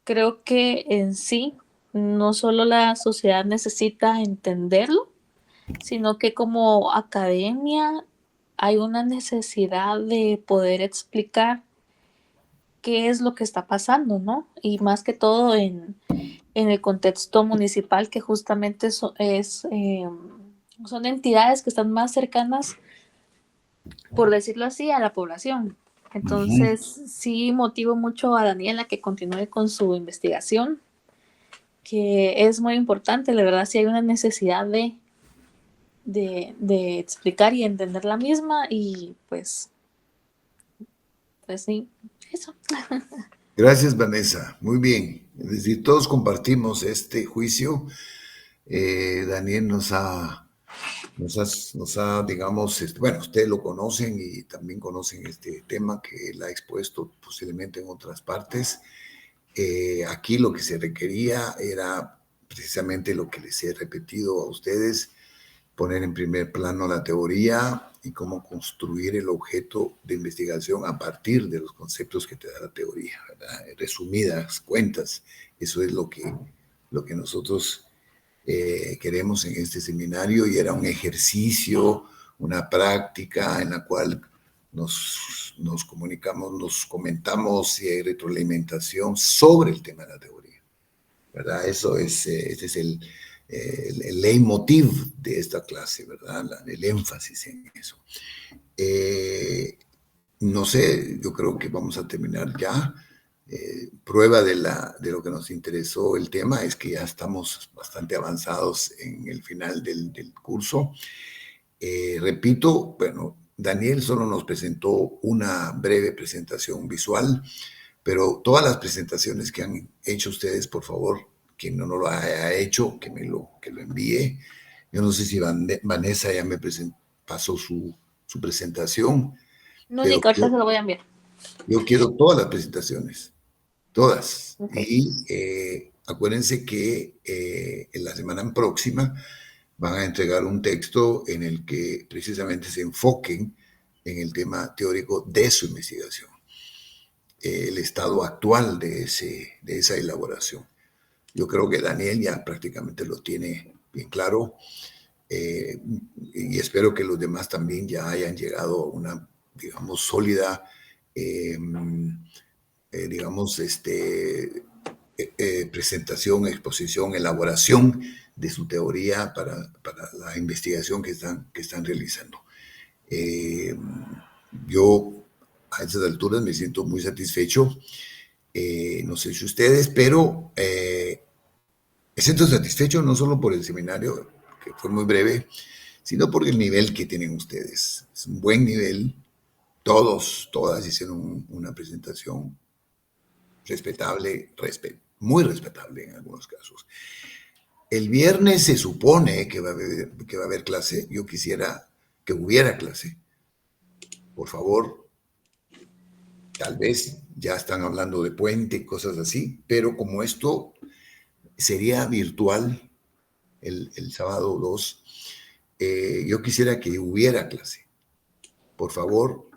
Creo que en sí, no solo la sociedad necesita entenderlo, sino que como academia hay una necesidad de poder explicar qué es lo que está pasando, ¿no? Y más que todo en el contexto municipal, que justamente son entidades que están más cercanas, por decirlo así, a la población. Entonces, sí motivo mucho a Daniela que continúe con su investigación, que es muy importante, la verdad, sí hay una necesidad de explicar y entender la misma, y pues sí, eso. Gracias, Vanessa. Muy bien. Es decir, todos compartimos este juicio. Daniel nos ha, digamos, bueno, ustedes lo conocen y también conocen este tema que él ha expuesto posiblemente en otras partes. Aquí lo que se requería era precisamente lo que les he repetido a ustedes, poner en primer plano la teoría y cómo construir el objeto de investigación a partir de los conceptos que te da la teoría, ¿verdad? Resumidas cuentas, eso es lo que nosotros queremos en este seminario, y era un ejercicio, una práctica en la cual nos comunicamos, nos comentamos y hay retroalimentación sobre el tema de la teoría, ¿verdad? Eso es, este es el leitmotiv de esta clase, ¿verdad? El énfasis en eso. No sé, yo creo que vamos a terminar ya. Prueba de lo que nos interesó el tema es que ya estamos bastante avanzados en el final del curso. Repito, bueno, Daniel solo nos presentó una breve presentación visual, pero todas las presentaciones que han hecho ustedes, por favor, quien no lo haya hecho, que lo envíe. Yo no sé si Vanessa ya me pasó su presentación. No, Nick, ahorita se lo voy a enviar. Yo quiero todas las presentaciones, todas. Okay. Y acuérdense que en la semana próxima van a entregar un texto en el que precisamente se enfoquen en el tema teórico de su investigación, el estado actual de esa elaboración. Yo creo que Daniel ya prácticamente lo tiene bien claro, y espero que los demás también ya hayan llegado a una, digamos, sólida, digamos, presentación, exposición, elaboración de su teoría para la investigación que están realizando. Yo a esas alturas me siento muy satisfecho, no sé si ustedes, pero me siento satisfecho no solo por el seminario, que fue muy breve, sino por el nivel que tienen ustedes. Es un buen nivel. Todas hicieron una presentación respetable, muy respetable en algunos casos. El viernes se supone que va a haber clase. Yo quisiera que hubiera clase. Por favor, tal vez ya están hablando de puente y cosas así, pero como esto sería virtual el sábado 2, yo quisiera que hubiera clase. Por favor,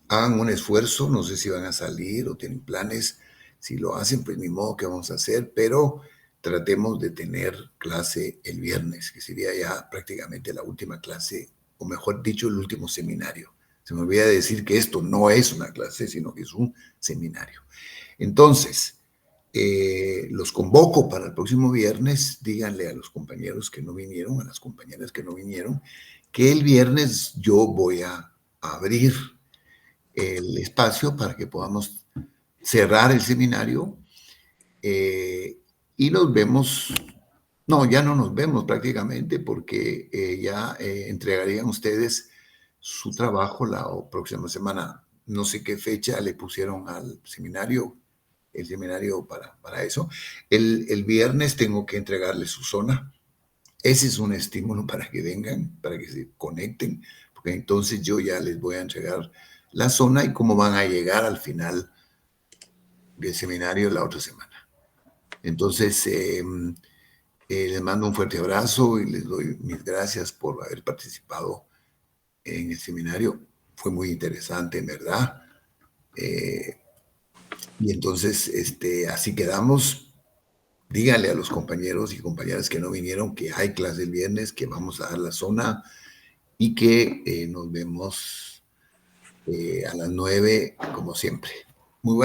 hagan un esfuerzo, no sé si van a salir o tienen planes. Si lo hacen, pues ni modo que vamos a hacer, pero tratemos de tener clase el viernes, que sería ya prácticamente la última clase, o mejor dicho, el último seminario. Se me olvida decir que esto no es una clase, sino que es un seminario. Entonces, los convoco para el próximo viernes. Díganle a los compañeros que no vinieron, a las compañeras que no vinieron, que el viernes yo voy a abrir el espacio para que podamos cerrar el seminario, y nos vemos. No, ya no nos vemos prácticamente, porque ya entregarían ustedes su trabajo la próxima semana. No sé qué fecha le pusieron al seminario, el seminario para eso. El viernes tengo que entregarles su zona. Ese es un estímulo para que vengan, para que se conecten, porque entonces yo ya les voy a entregar la zona y cómo van a llegar al final del seminario la otra semana. Entonces, les mando un fuerte abrazo y les doy mis gracias por haber participado en el seminario. Fue muy interesante, en verdad. Y entonces, así quedamos. Díganle a los compañeros y compañeras que no vinieron que hay clase el viernes, que vamos a dar la zona y que nos vemos a las 9, como siempre. Muy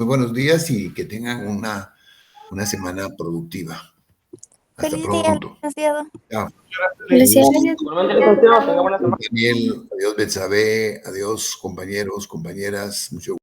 buenos días y que tengan una semana productiva. Hasta Feliz pronto. día, licenciado. Chao. Felicidades. Igualmente, licenciado, tenga buena semana. Daniel, adiós Betsabe, adiós compañeros, compañeras, mucho